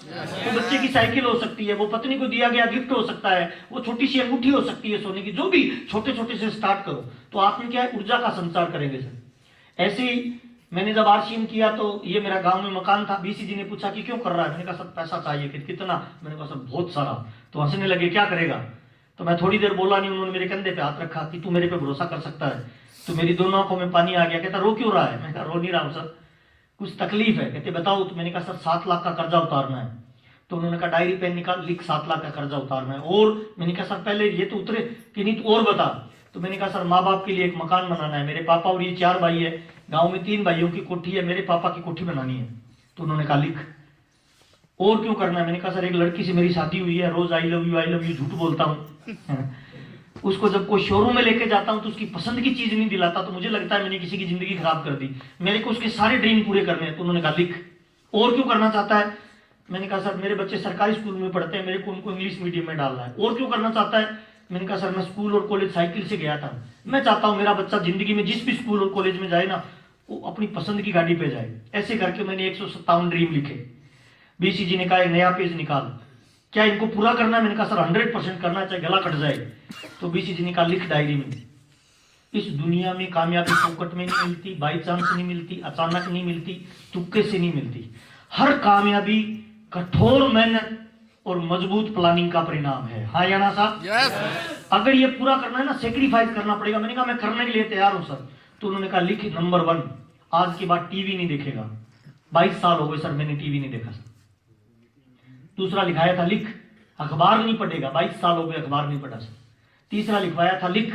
वो बच्चे की साइकिल हो सकती है, वो पत्नी को दिया गया गिफ्ट हो सकता है, वो छोटी सी अंगूठी हो सकती है सोने की, जो भी छोटे छोटे से स्टार्ट करो तो आपने क्या है, ऊर्जा का संचार करेंगे सर। ऐसे ही मैंने जब आरसीएम किया तो ये मेरा गांव में मकान था। बीसी जी ने पूछा कि क्यों कर रहा है, मैंने कहा सर पैसा चाहिए। कितना? मैंने कहा सर बहुत सारा। तो हंसने लगे, क्या करेगा? तो मैं थोड़ी देर बोला नहीं, उन्होंने मेरे कंधे पे हाथ रखा कि तू मेरे पे भरोसा कर सकता है। तो मेरी दोनों आंखों में पानी आ गया। कहता रो क्यों रहा है? मैंने कहा रो नहीं रहा हूं सर, कुछ तकलीफ है। कहते बताओ। तो मैंने कहा सर 7 लाख का कर्जा उतारना है। तो उन्होंने कहा डायरी पेन निकाल, लिख 7 लाख का कर्जा उतारना है। और मैंने कहा सर पहले ये तो उतरे कि नहीं, तो और बता। तो मैंने कहा सर माँ बाप के लिए एक मकान बनाना है, मेरे पापा और ये 4 भाई है, गांव में 3 भाइयों की कोठी है, मेरे पापा की कोठी बनानी है। तो उन्होंने कहा लिख। और क्यों करना है? मैंने कहा सर एक लड़की से मेरी शादी हुई है, रोज आई लव यू झूठ बोलता हूँ। उसको जब कोई शोरूम में लेके जाता हूँ तो उसकी पसंद की चीज नहीं दिलाता तो मुझे लगता है मैंने किसी की जिंदगी खराब कर दी। मेरे को उसके सारे ड्रीम पूरे करने हैं। तो उन्होंने कहा लिख। और क्यों करना चाहता है? मैंने कहा सर मेरे बच्चे सरकारी स्कूल में पढ़ते हैं, मेरे को उनको इंग्लिश मीडियम में डालना है। और क्यों करना चाहता है? मैंने कहा सर मैं स्कूल और कॉलेज साइकिल से गया था, मैं चाहता हूँ मेरा बच्चा जिंदगी में जिस भी स्कूल और कॉलेज में जाए ना वो अपनी पसंद की गाड़ी पे जाए। ऐसे करके मैंने 157 ड्रीम लिखे। बीसी जी ने कहा एक नया पेज निकाल, क्या इनको पूरा करना है? मैंने कहा सर 100% करना, चाहे गला कट जाए। तो बीसी जी ने कहा लिख डायरी में, इस दुनिया में कामयाबी फोकट में नहीं मिलती, बाई चांस नहीं मिलती, अचानक नहीं मिलती, तुक्के से नहीं मिलती। हर कामयाबी कठोर मेहनत और मजबूत प्लानिंग का परिणाम है। हाँ या ना साहब? Yes. अगर ये पूरा करना है ना सेक्रीफाइस करना पड़ेगा। मैंने कहा मैं करने के लिए तैयार हूं सर। तो उन्होंने कहा लिख नंबर 1, आज के बाद टीवी नहीं देखेगा। 22 साल हो गए सर मैंने टीवी नहीं देखा सर। दूसरा लिखाया था लिख अखबार नहीं पढ़ेगा, 22 साल हो गए अखबार नहीं पढ़ा सर। तीसरा लिखवाया था लिख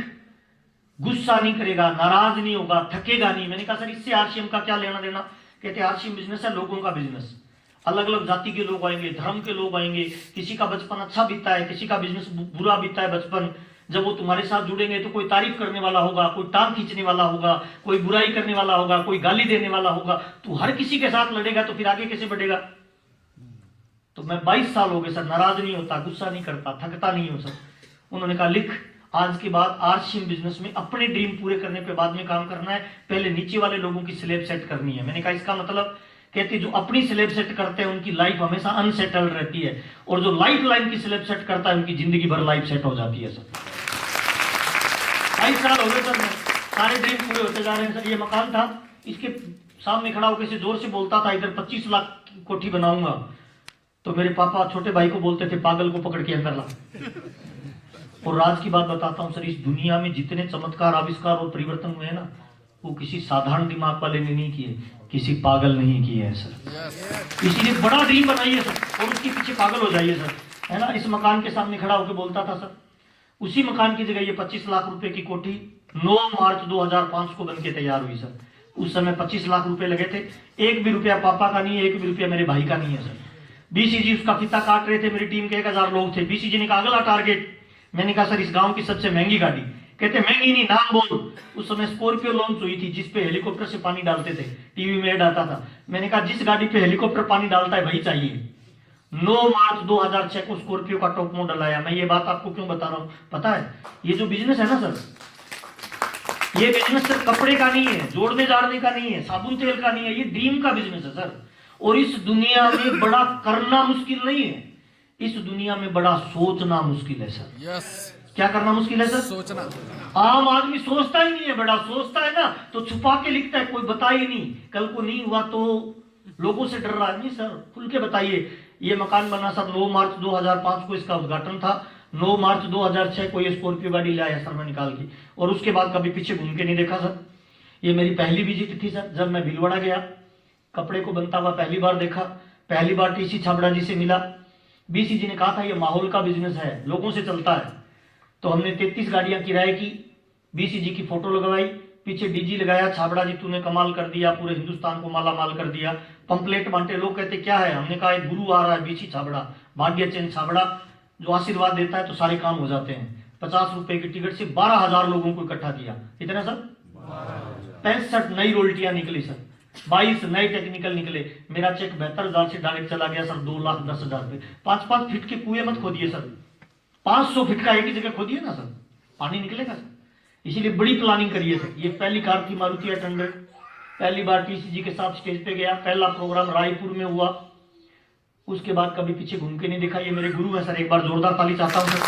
गुस्सा नहीं करेगा, नाराज नहीं होगा, थकेगा नहीं। मैंने कहा सर इससे आरसीएम का क्या लेना देना? कहते आरसीएम बिजनेस है लोगों का बिजनेस, अलग अलग जाति के लोग आएंगे, धर्म के लोग आएंगे, किसी का बचपन अच्छा बीता है, किसी का बिजनेस बुरा बीता है बचपन। जब वो तुम्हारे साथ जुड़ेंगे तो कोई तारीफ करने वाला होगा, कोई टांग खींचने वाला होगा, कोई बुराई करने वाला होगा, कोई गाली देने वाला होगा। तू हर किसी के साथ लड़ेगा तो फिर आगे कैसे बढ़ेगा? तो मैं 22 साल हो गए सर, नाराज नहीं होता, गुस्सा नहीं करता, थकता नहीं हो सर। उन्होंने कहा लिख आज के बाद आरसीएम बिजनेस में अपने ड्रीम पूरे करने पे बाद में काम करना है, पहले नीचे वाले लोगों की स्लैब सेट करनी है। मैंने कहा इसका मतलब? कहते जो अपनी स्लैब सेट करते हैं उनकी लाइफ हमेशा अनसेटल्ड रहती है, और जो लाइफ लाइन की स्लैब सेट करता है उनकी जिंदगी भर लाइफ सेट हो जाती है सर। 22 साल हो गए सर, सारे ड्रीम पूरे होते जा रहे हैं सर। ये मकान था, इसके सामने खड़ा होकर से जोर से बोलता था इधर 25 लाख की कोठी बनाऊंगा। तो मेरे पापा छोटे भाई को बोलते थे पागल को पकड़ के अंदर ला। और राज की बात बताता हूं सर, इस दुनिया में जितने चमत्कार आविष्कार और परिवर्तन हुए हैं ना वो किसी साधारण दिमाग वाले ने नहीं किए, किसी पागल नहीं किए हैं सर। इसीलिए बड़ा ड्रीम बनाइए सर और उसके पीछे पागल हो जाइए सर, है ना। इस मकान के सामने खड़ा होकर बोलता था सर, उसी मकान की जगह ये 25 लाख रुपए की कोठी 9 मार्च 2005 को बनके तैयार हुई सर। उस समय 25 लाख रुपए लगे थे, एक भी रुपया पापा का नहीं है, एक भी रुपया मेरे भाई का नहीं है सर। बीसीजी उसका फीता काट रहे थे, मेरी टीम के 1000 लोग थे। बीसीजी ने कहा अगला टारगेट। मैंने कहा सर इस गांव की सबसे महंगी गाड़ी। कहते महंगी नहीं, नाम बोल। उस समय स्कॉर्पियो लॉन्च हुई थी जिसपे हेलीकॉप्टर से पानी डालते थे, टीवी में ऐड आता था। मैंने कहा जिस गाड़ी पे हेलीकॉप्टर पानी डालता है वही चाहिए। 9 मार्च 2006 को स्कॉर्पियो का टॉप मॉडल आया। मैं ये बात आपको क्यों बता रहा हूं पता है? ये जो बिजनेस है ना सर, ये बिजनेस सिर्फ कपड़े का नहीं है, जोड़ने जाड़ने का नहीं है, साबुन तेल का नहीं है, ये ड्रीम का बिजनेस है सर। और इस दुनिया में बड़ा करना मुश्किल नहीं है, इस दुनिया में बड़ा सोचना मुश्किल है सर। यस। क्या करना मुश्किल है सर? सोचना। आम आदमी सोचता ही नहीं है, बड़ा सोचता है ना तो छुपा के लिखता है, कोई बताए ही नहीं। कल को नहीं हुआ तो लोगों से डर रहा है। नहीं सर, खुल के बताइए। ये मकान बना सर 9 मार्च 2005 को इसका उद्घाटन था। 9 मार्च 2006 को ये स्कॉर्पियो गाड़ी लाया सर मैं निकाल के, और उसके बाद कभी पीछे घूम के नहीं देखा सर। ये मेरी पहली विजिट थी सर, जब मैं भीलवाड़ा गया, कपड़े को बनता हुआ पहली बार देखा, पहली बार टीसी छाबड़ा जी से मिला। बीसी जी ने कहा था ये माहौल का बिजनेस है, लोगों से चलता है। तो हमने 33 गाड़ियां किराए की, बीसी जी की फोटो लगवाई, पीछे डीजी लगाया, छाबड़ा जी तूने कमाल कर दिया, पूरे हिंदुस्तान को माला माल कर दिया। पंपलेट बांटे, लोग कहते क्या है? हमने कहा एक गुरु आ रहा है बीसी छाबड़ा, भाग्य चंद छाबड़ा, जो आशीर्वाद देता है तो सारे काम हो जाते हैं। 50 रुपए की टिकट से 12,000 लोगों को इकट्ठा किया। कितना सर? 65 नई रोल्टियां निकली सर, 22 नए टेक्निकल निकले। मेरा चेक 72,000 से डायरेक्ट चला गया सर 2,10,000 रुपए। 5-5 फीट के कुएं मत खोदिए सर, 500 फीट का एक ही जगह खोदिए ना सर, पानी निकलेगा सर। इसीलिए बड़ी प्लानिंग करिए सर। ये पहली कार थी मारुति 800, पहली बार टीसीजी के साथ स्टेज पे गया, पहला प्रोग्राम रायपुर में हुआ, उसके बाद कभी पीछे घूम के नहीं देखा। ये मेरे गुरु है सर, एक बार जोरदार ताली चाहता हूं सर।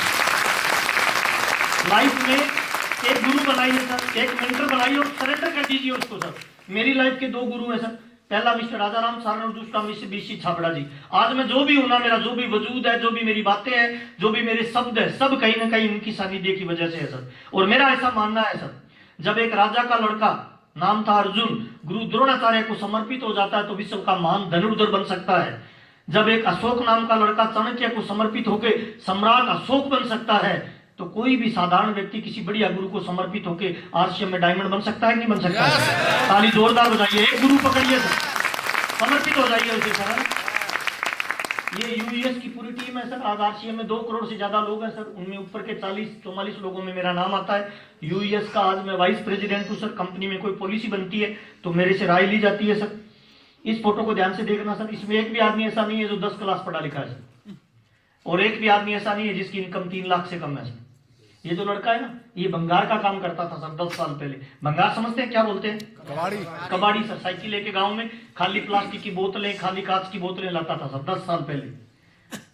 लाइफ में एक गुरु बनाइए सर, एक मेंटर बनाइए और सरेंडर कर दीजिए उसको सर। मेरी लाइफ के 2 गुरु हैं सर, पहला मिस्टर राजाराम सर और दूसरा मिस्टर बीसी छाबड़ा जी। आज मैं जो भी हूं ना, मेरा जो भी वजूद है, जो भी मेरी बातें हैं, जो भी मेरे शब्द है, सब कहीं ना कहीं उनकी सानिध्य की वजह से है सर। और मेरा ऐसा मानना है सर, जब एक राजा का लड़का, नाम था अर्जुन, गुरु द्रोणाचार्य को समर्पित हो जाता है तो विश्व का महान धनुर्धर बन सकता है। जब एक अशोक नाम का लड़का चाणक्य को समर्पित होकर सम्राट अशोक बन सकता है, तो कोई भी साधारण व्यक्ति किसी बढ़िया गुरु को समर्पित होकर आरसीएम में डायमंड बन सकता है, नहीं बन सकता है? ताली जोरदार बजाइए, एक गुरु पकड़िए सर, समर्पित हो जाइए उसे सर। ये यूएस की पूरी टीम है सर, आज आरसीएम में 2 करोड़ से ज्यादा लोग हैं सर, उनमें ऊपर के 40-44 लोगों में मेरा नाम आता है। यूएस का आज मैं वाइस प्रेसिडेंट हूँ सर। कंपनी में कोई पॉलिसी बनती है तो मेरे से राय ली जाती है सर। इस फोटो को ध्यान से देखना सर, इसमें एक भी आदमी ऐसा नहीं है जो 10 क्लास पढ़ा लिखा है सर, और एक भी आदमी ऐसा नहीं है जिसकी इनकम 3 लाख से कम है सर। ये जो लड़का है ना, ये भंगार का काम करता था सर 10 साल पहले। भंगार समझते हैं क्या बोलते हैं? कबाड़ी सर। साइकिल लेके गांव में खाली प्लास्टिक की बोतलें, खाली कांच की बोतलें लाता था सर 10 साल पहले,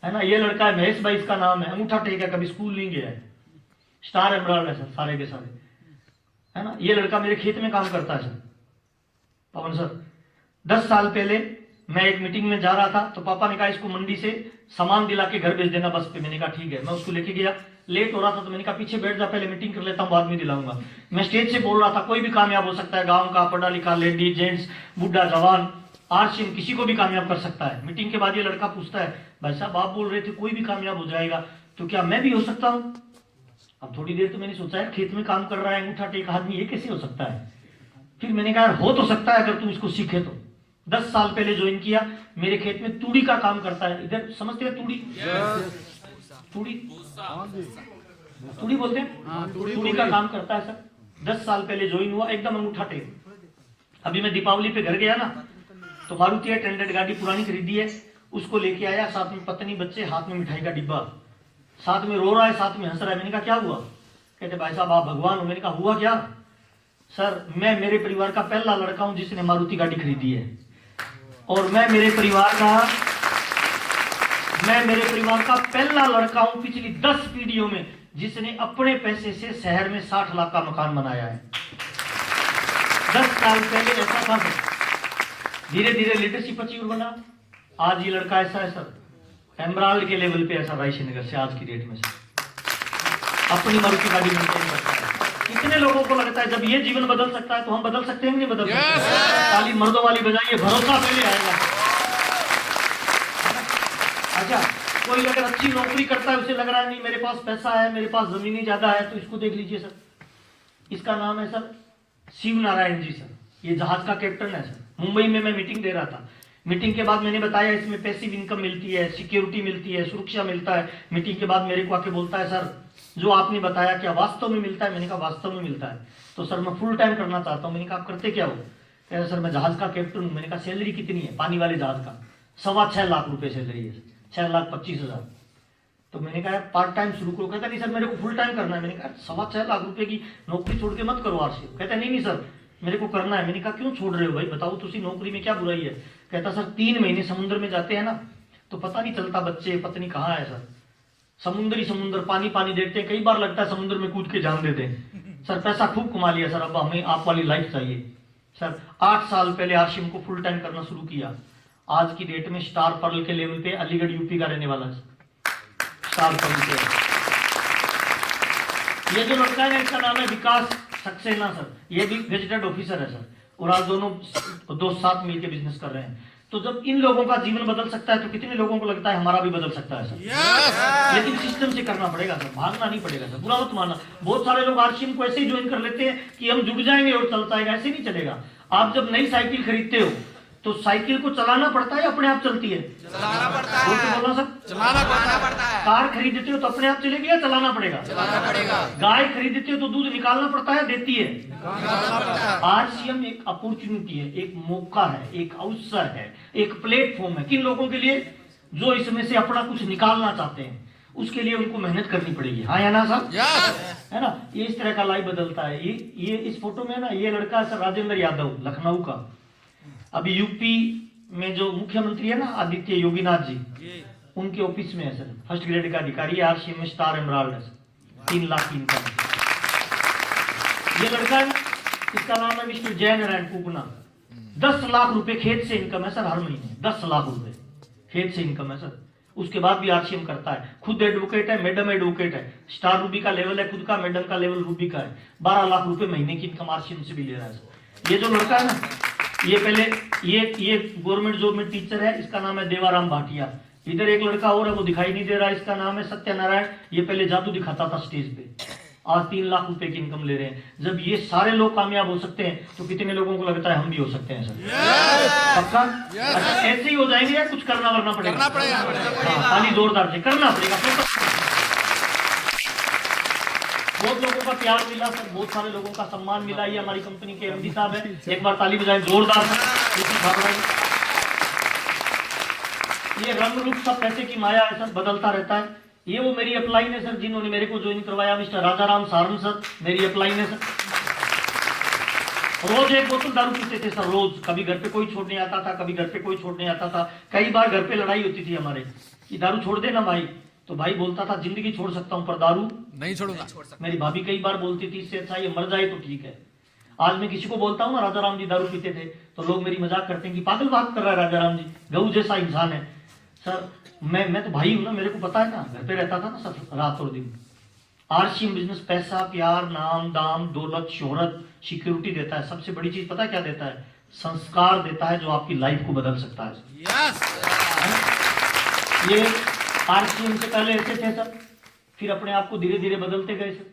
है ना। ये लड़का है, महेश भाई इसका नाम है, अंगूठा टेक है, कभी स्कूल नहीं गया है, स्टार एमराल्ड है सर सारे के सारे, है ना। ये लड़का मेरे खेत में काम करता है सर, पवन सर। 10 साल पहले मैं एक मीटिंग में जा रहा था तो पापा ने कहा इसको मंडी से सामान दिला के घर भेज देना बस पे। मैंने कहा ठीक है। मैं उसको लेके गया, लेट हो रहा था तो मैंने कहा पीछे बैठ जा, पहले मीटिंग कर लेता हूँ, बाद में दिलाऊंगा। मैं स्टेज से बोल रहा था, कोई भी कामयाब हो सकता है, गांव का, पढ़ा लिखा, लेडीज, जेंट्स, बुढ़ा, जवान, आरसीएम किसी को भी कामयाब कर सकता है। मीटिंग के बाद ये लड़का पूछता है, भाई साहब आप बोल रहे थे कोई भी कामयाब हो जाएगा, तो क्या मैं भी हो सकता हूँ? अब थोड़ी देर तो मैंने सोचा है, खेत में काम कर रहा है अंगूठा टेक आदमी, ये कैसे हो सकता है? फिर मैंने कहा हो तो सकता है अगर तुम इसको सीखे तो। 10 साल पहले ज्वाइन किया, मेरे खेत में तूड़ी का काम करता है। इधर समझते हैं तूड़ी? तूड़ी तूड़ी बोलते हैं, तूड़ी का काम करता है सर। 10 साल पहले ज्वाइन हुआ, एकदम अंगूठा टेक। अभी मैं दीपावली पे घर गया ना, तो मारुति 800 गाड़ी पुरानी खरीदी है, उसको लेके आया, साथ में पत्नी, बच्चे, हाथ में मिठाई का डिब्बा, साथ में रो रहा है, साथ में हंस रहा है। मैंने कहा क्या हुआ? कहते भाई साहब आप भगवान हो। मैंने कहा हुआ क्या? सर मैं मेरे परिवार का पहला लड़का हूं जिसने मारुति गाड़ी खरीदी है, और मैं मेरे परिवार का पहला लड़का हूं पिछली 10 पीढ़ियों में जिसने अपने पैसे से शहर में 60 लाख का मकान बनाया है। 10 साल पहले ऐसा था सर, धीरे धीरे लीडरशिप अचीव बना। आज ये लड़का ऐसा है सर, एमराल्ड के लेवल पे ऐसा रायशी नगर से आज की डेट में सर अपनी मारुति गाड़ी मेंटेन करता है। कितने लोगों को लगता है जब ये जीवन बदल सकता है तो हम बदल सकते हैं नहीं बदल सकते? ताली मर्दों वाली बजाइए, भरोसा पहले आएगा। अच्छा, कोई अगर अच्छी नौकरी करता है, उसे लग रहा है नहीं मेरे पास पैसा है, मेरे पास जमीनें ज्यादा है, तो इसको देख लीजिए सर, इसका नाम है सर शिव नारायण जी सर। ये जहाज का कैप्टन है सर। मुंबई में मैं मीटिंग दे रहा था, मीटिंग के बाद मैंने बताया इसमें पैसिव इनकम मिलती है, सिक्योरिटी मिलती है, सुरक्षा मिलता है। मीटिंग के बाद मेरे को आके बोलता है सर जो आपने बताया क्या वास्तव में मिलता है? मैंने कहा वास्तव में मिलता है, तो सर मैं फुल टाइम करना चाहता हूँ। मैंने कहा आप करते क्या हो? कह रहे सर मैं जहाज का कैप्टन हूँ। मैंने कहा सैलरी कितनी है? पानी वाले जहाज का 6.25 लाख रुपए सैलरी है, 6,25,000। तो मैंने कहा पार्ट टाइम शुरू करो। कहता नहीं सर मेरे को फुल टाइम करना है। मैंने कहा 6.25 लाख रुपए की नौकरी छोड़ के मत करो आरसी। कहता नहीं सर मेरे को करना है। मैंने कहा क्यों छोड़ रहे हो भाई, बताओ तो उसी नौकरी में क्या बुराई है? कहता सर 3 महीने समुद्र में जाते हैं ना तो पता नहीं चलता बच्चे पत्नी कहाँ है सर। समुद्र पानी पानी देखते हैं, कई बार लगता है समुद्र में कूद के जान देते हैं। सर पैसा खूब कमा लिया सर, अब हमें आप वाली लाइफ चाहिए। सर 8 साल पहले आरसीएम को फुल टाइम करना शुरू किया। आज की डेट में स्टार पर्ल के लेवल पे अलीगढ़ यूपी का रहने वाला है स्टार पर्ल के। ये जो लड़का है ना इसका नाम है विकास सक्सेना सर, ये भी गजेटेड ऑफिसर है सर, और आज दोनों दोस्त साथ मिलकर बिजनेस कर रहे हैं। तो जब इन लोगों का जीवन बदल सकता है तो कितने लोगों को लगता है हमारा भी बदल सकता है सर। लेकिन सिस्टम से करना पड़ेगा सर, भागना नहीं पड़ेगा सर, बुरा मत मानना। बहुत सारे लोग आरसीएम को ऐसे ही ज्वाइन कर लेते हैं कि हम जुड़ जाएंगे और चलता है, ऐसे नहीं चलेगा। आप जब नई साइकिल खरीदते हो तो साइकिल को चलाना पड़ता है या अपने आप चलती है? चलाना पड़ता बोल के है। बोलना सर। चलाना पड़ता है। कार खरीदते हो तो अपने आप चलेगी या चलाना पड़ेगा? चलाना पड़ेगा। गाय खरीदते हो तो दूध निकालना पड़ता है, देती है? निकालना पड़ता है। आरसीएम एक अपॉर्चुनिटी है, एक मौका है, एक अवसर है, एक प्लेटफॉर्म है। किन लोगों के लिए? जो इसमें से अपना कुछ निकालना चाहते हैं, उसके लिए उनको मेहनत करनी पड़ेगी। हाँ या ना साहब? है ना? ये इस तरह का लाइफ बदलता है। ये इस फोटो में ना, ये लड़का है सर राजेंद्र यादव, लखनऊ का। अभी यूपी में जो मुख्यमंत्री है ना आदित्य योगीनाथ जी, उनके ऑफिस में है सर, फर्स्ट ग्रेड का अधिकारी, आरसीएम में स्टार एमराल्ड है, 3 लाख की इनकम। ये लड़का है, इसका नाम है मिस्टर जय नारायण कुकना। 10 लाख रुपए खेत से इनकम है सर, हर महीने 10 लाख रुपए खेत से इनकम है सर। उसके बाद भी आरसीएम करता है, खुद एडवोकेट है, मैडम एडवोकेट है, स्टार रूबी का लेवल है खुद का, मैडम का लेवल रूबी का है। 12 लाख रुपए महीने की इनकम आरसीएम से भी ले रहा है सर। ये जो लड़का है ना, ये पहले ये गवर्नमेंट जॉब में टीचर है, इसका नाम है देवाराम भाटिया। इधर एक लड़का और है, वो दिखाई नहीं दे रहा, इसका नाम है सत्यनारायण। ये पहले जादू दिखाता था स्टेज पे, आज 3 लाख रुपए की इनकम ले रहे हैं। जब ये सारे लोग कामयाब हो सकते हैं तो कितने लोगों को लगता है हम भी हो सकते हैं सर? पक्का? अच्छा, ऐसे ही हो जाएंगे या कुछ करना वरना पड़ेगा? करना पड़ेगा। हाँ, ताली जोरदार से करना पड़ेगा। बहुत लोगों का प्यार मिला सर, बहुत सारे लोगों का सम्मान मिला। ये हमारी कंपनी के एमडी साहब है, एक बार ताली बजाएं जोरदार से। ये रंग रूप सब पैसे की माया है सर, बदलता रहता है। ये वो मेरी अपलाइन है सर, जिन्होंने मेरे को ज्वाइन करवाया, मिस्टर राजाराम सारन सर, मेरी अपलाइन है सर। रोज एक बोतल दारू पीते थे सर, रोज। कभी घर पे कोई छोड़ने आता था, कभी घर पे कोई छोड़ने आता था। कई बार घर पे लड़ाई होती थी हमारे कि दारू छोड़ देना भाई, तो भाई बोलता था जिंदगी छोड़ सकता हूं पर दारू नहीं छोड़ूंगा। मेरी भाभी कई बार बोलती थी इससे अच्छा ये मर जाए तो ठीक है। आज मैं किसी को बोलता हूँ ना राजाराम जी दारू पीते थे, तो लोग मेरी मजाक करते हैं कि पागल बात कर रहा है राजाराम जी, गऊ जैसा इंसान है। सर मैं तो भाई हूं ना, मेरे को पता है ना, घर पे रहता था ना सर रात और दिन। आरसीएम बिजनेस पैसा, प्यार, नाम, दाम, दौलत, शोहरत, सिक्योरिटी देता है। सबसे बड़ी चीज पता है क्या देता है? संस्कार देता है, जो आपकी लाइफ को बदल सकता है। ये आरसीएम से पहले ऐसे थे सर, फिर अपने आप को धीरे धीरे बदलते गए सर,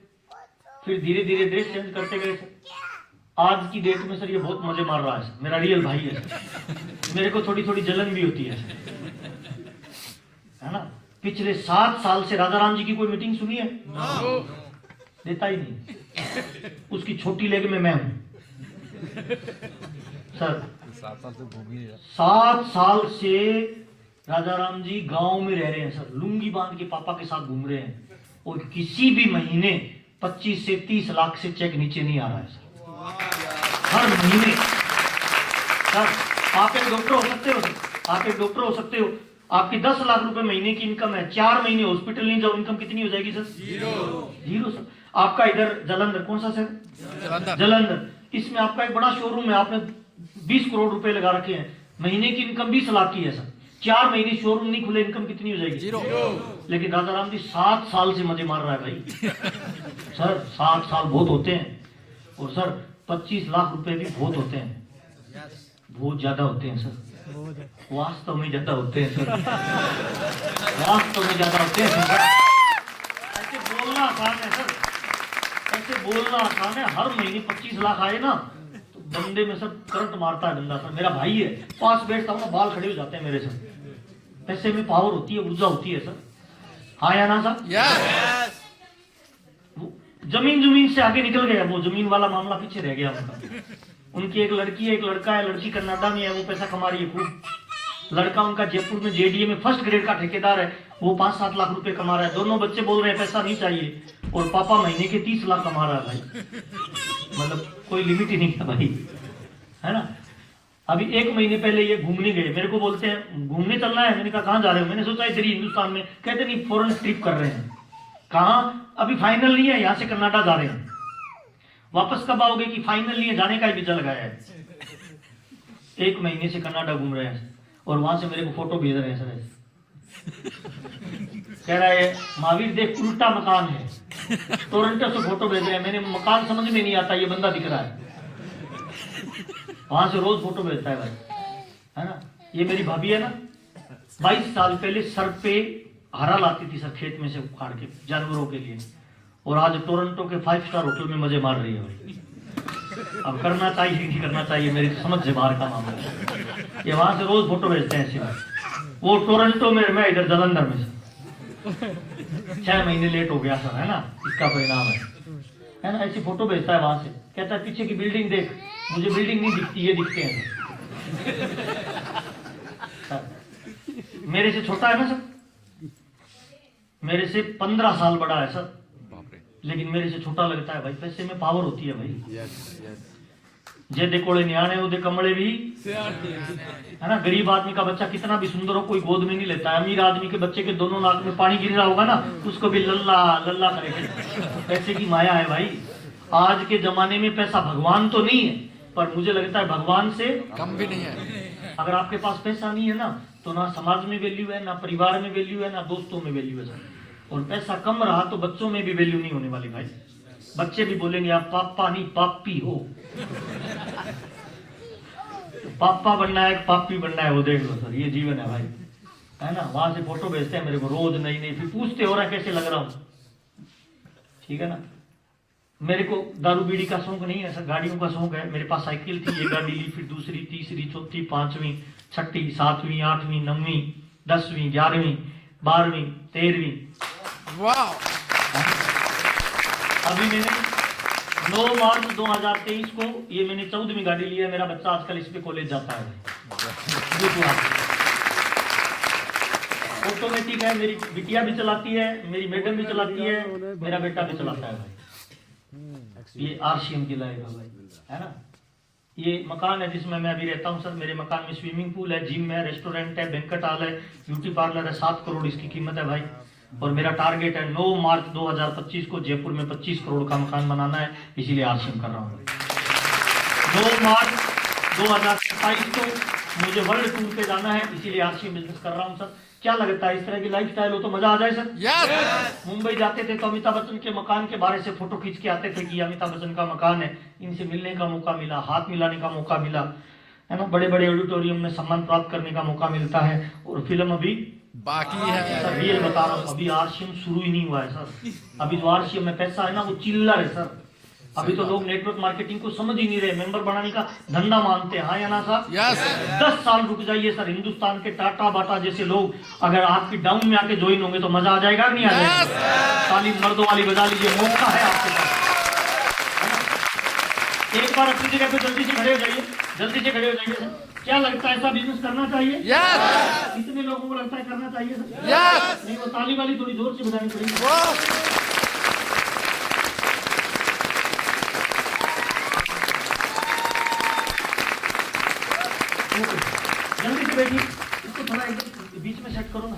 फिर धीरे धीरे ड्रेस चेंज करते गए सर। आज की डेट में सर ये बहुत मजे मार रहा है सर, मेरा रियल भाई है सर। मेरे को थोड़ी थोड़ी जलन भी होती है ना। पिछले 7 साल से राजाराम जी की कोई मीटिंग सुनी है? देता ही नहीं। उसकी छोटी लेग में मैं हूं सर। 7 साल से राजाराम जी गांव में रह रहे हैं सर, लुंगी बांध के पापा के साथ घूम रहे हैं, और किसी भी महीने 25 से 30 लाख से चेक नीचे नहीं आ रहा है सर, हर महीने। सर आप एक डॉक्टर हो सकते हो सर, आप एक डॉक्टर हो सकते हो, आपकी 10 लाख रुपए महीने की इनकम है, 4 महीने हॉस्पिटल नहीं जाओ, इनकम कितनी हो जाएगी सर? Zero sir. आपका इधर जालंधर, कौन सा सर? जालंधर। इसमें आपका एक बड़ा शोरूम है, आपने 20 करोड़ रुपए लगा रखे हैं, महीने की इनकम 20 लाख की है सर। 4 महीने शोरूम नहीं खुले, इनकम कितनी हो जाएगी? जीरो। लेकिन राजाराम जी 7 साल से मजे मार रहा है भाई। सर 7 साल बहुत होते हैं, और सर 25 लाख रुपए भी बहुत होते हैं, बहुत ज्यादा होते हैं सर, वास्तव में ज्यादा होते हैं सर, वास्तव में ज्यादा होते हैं सर। ऐसे बोलना आसान है सर, ऐसे बोलना आसान है। हर महीने 25 लाख आए ना तो बंदे में सर करंट मारता है बंदा सर। मेरा भाई है, पास बैठता हूँ ना बाल खड़े हो जाते हैं मेरे सर। पैसे में पावर होती है, ऊर्जा होती है सर। हाँ या ना सर? जमीन से आगे निकल गया, वो जमीन वाला मामला पीछे रह गया उनका। उनकी एक लड़की है, एक लड़का है, लड़की कनाडा में है, वो पैसा कमा रही है खूब। लड़का उनका जयपुर में जेडीए में फर्स्ट ग्रेड का ठेकेदार है, वो 5-7 लाख रुपए कमा रहा है। दोनों बच्चे बोल रहे हैं पैसा नहीं चाहिए, और पापा महीने के 30 लाख कमा रहा है भाई। मतलब कोई लिमिट ही नहीं है भाई, है ना। अभी 1 महीने पहले ये घूमने गए, मेरे को बोलते हैं घूमने चलना है। मैंने कहा कहाँ जा रहे हो? मैंने सोचा इधर ही हिंदुस्तान में। कहते नहीं फॉरेन ट्रिप कर रहे हैं। कहाँ? अभी फाइनल नहीं है, यहाँ से कनाडा जा रहे हैं। वापस कब आओगे? कि फाइनल नहीं है, जाने का ही वीजा लगाया है। 1 महीने से कनाडा घूम रहे हैं, और वहां से मेरे को फोटो भेज रहे हैं सर। कह रहा है महावीर देख उल्टा मकान है, टोरंटो से फोटो भेज रहे हैं। मैंने मकान समझ में नहीं आता, ये बंदा दिख रहा है। वहां से रोज फोटो भेजता है भाई, है ना। ये मेरी भाभी है ना, 22 साल पहले सर पे हरा लाती थी सर, खेत में से उखाड़ के जानवरों के लिए, और आज टोरंटो के 5 स्टार होटल में मजे मार रही है भाई। अब करना चाहिए नहीं करना चाहिए मेरी समझ से बाहर का मामला है। ये वहां से रोज फोटो भेजते हैं ऐसे, वो टोरंटो में, मैं इधर जलंधर में सर 6 महीने लेट हो गया सर, है ना, इसका परिणाम है ना। ऐसी फोटो भेजता है वहां से, कहता है पीछे की बिल्डिंग देख, मुझे बिल्डिंग नहीं दिखती, ये दिखते हैं सर। मेरे से छोटा है ना सर, मेरे से 15 साल बड़ा है सर, लेकिन मेरे से छोटा लगता है भाई। पैसे में पावर होती है भाई। जे देखोड़े न्याणे उदे कमड़े भी, है ना। गरीब आदमी का बच्चा कितना भी सुंदर हो, कोई गोद में नहीं लेता है। अमीर आदमी के बच्चे के दोनों नाक में पानी गिर रहा होगा ना, उसको भी लल्ला लल्ला करेगा। पैसे की माया है भाई। आज के जमाने में पैसा भगवान तो नहीं है, पर मुझे लगता है भगवान से कम भी नहीं है। अगर आपके पास पैसा नहीं है ना, तो ना समाज में वैल्यू है, ना परिवार में वैल्यू है, ना दोस्तों में वैल्यू है सर। और पैसा कम रहा तो बच्चों में भी वैल्यू नहीं होने वाली भाई। बच्चे भी बोलेंगे आप पापा नहीं पापी हो। पापा बनना है पापी बनना है, वो देख लो सर, ये जीवन है भाई, है ना। वहां से फोटो भेजते हैं मेरे को रोज नई नई, फिर पूछते हो रहा कैसे लग रहा हूं, ठीक है ना। मेरे को दारू बीड़ी का शौक नहीं है सर, गाड़ियों का शौक है। मेरे पास साइकिल थी, एक गाड़ी ली, फिर दूसरी, तीसरी, चौथी, 5वीं, 6ठी, 7वीं, 8वीं, 9वीं, 10वीं, 11वीं, 12वीं, 13वीं। वाह। अभी मैंने 9 मार्च 2023 को ये मैंने 14वीं गाड़ी ली है। मेरा बच्चा आजकल इस पे कॉलेज जाता है। ऑटोमेटिक है, मेरी बिटिया भी चलाती है, मेरी मैडम भी चलाती है, मेरा बेटा भी चलाता है भाई। ये RCM की लाइफ है भाई, है ना। ये मकान है जिसमें मैं अभी रहता हूँ सर। मेरे मकान में स्विमिंग पूल है, जिम है, रेस्टोरेंट है, बैंक्वेट हॉल है, ब्यूटी पार्लर है। 7 करोड़ इसकी कीमत है भाई। और मेरा टारगेट है 9 मार्च 2025 को जयपुर में 25 करोड़ का मकान बनाना है, इसीलिए RCM कर रहा हूँ। 9 मार्च 2027 को मुझे वर्ल्ड टूर पे जाना है, इसीलिए RCM बिजनेस कर रहा हूँ सर। क्या लगता है, इस तरह की लाइफस्टाइल हो तो मजा आ जाए सर। यस। मुंबई जाते थे तो अमिताभ बच्चन के मकान के बारे से फोटो खींच के आते थे कि अमिताभ बच्चन का मकान है। इनसे मिलने का मौका मिला, हाथ मिलाने का मौका मिला, है ना। बड़े बड़े ऑडिटोरियम में सम्मान प्राप्त करने का मौका मिलता है। और फिल्म अभी बाकी है सर, रियल बता रहा हूँ, अभी RCM शुरू ही नहीं हुआ है सर। अभी जो RCM में पैसा है ना, वो चिल्लर है सर। अभी तो लोग नेटवर्क मार्केटिंग को समझ ही नहीं रहे, मेंबर बनाने का धंधा मानते हैं। हाँ या ना साहब? यस। 10 साल रुक जाइए सर। हिंदुस्तान के टाटा बाटा जैसे लोग अगर आपकी डाउन में आके ज्वाइन होंगे तो मजा आ जाएगा नहीं आ जाएगा? ताली मर्दों वाली बजा लीजिए, मौका है आपके पास। एक बार अपनी जगह पे जल्दी से खड़े हो जाइए, जल्दी से खड़े हो जाइए सर। क्या लगता है ऐसा बिजनेस करना चाहिए? यस। कितने लोगों को लगता है करना चाहिए सर? यस। नहीं, वो ताली वाली थोड़ी जोर से बजानी पड़ेगी। जल्दी से बैठिए, इसको थोड़ा एकदम बीच में सेट करो ना।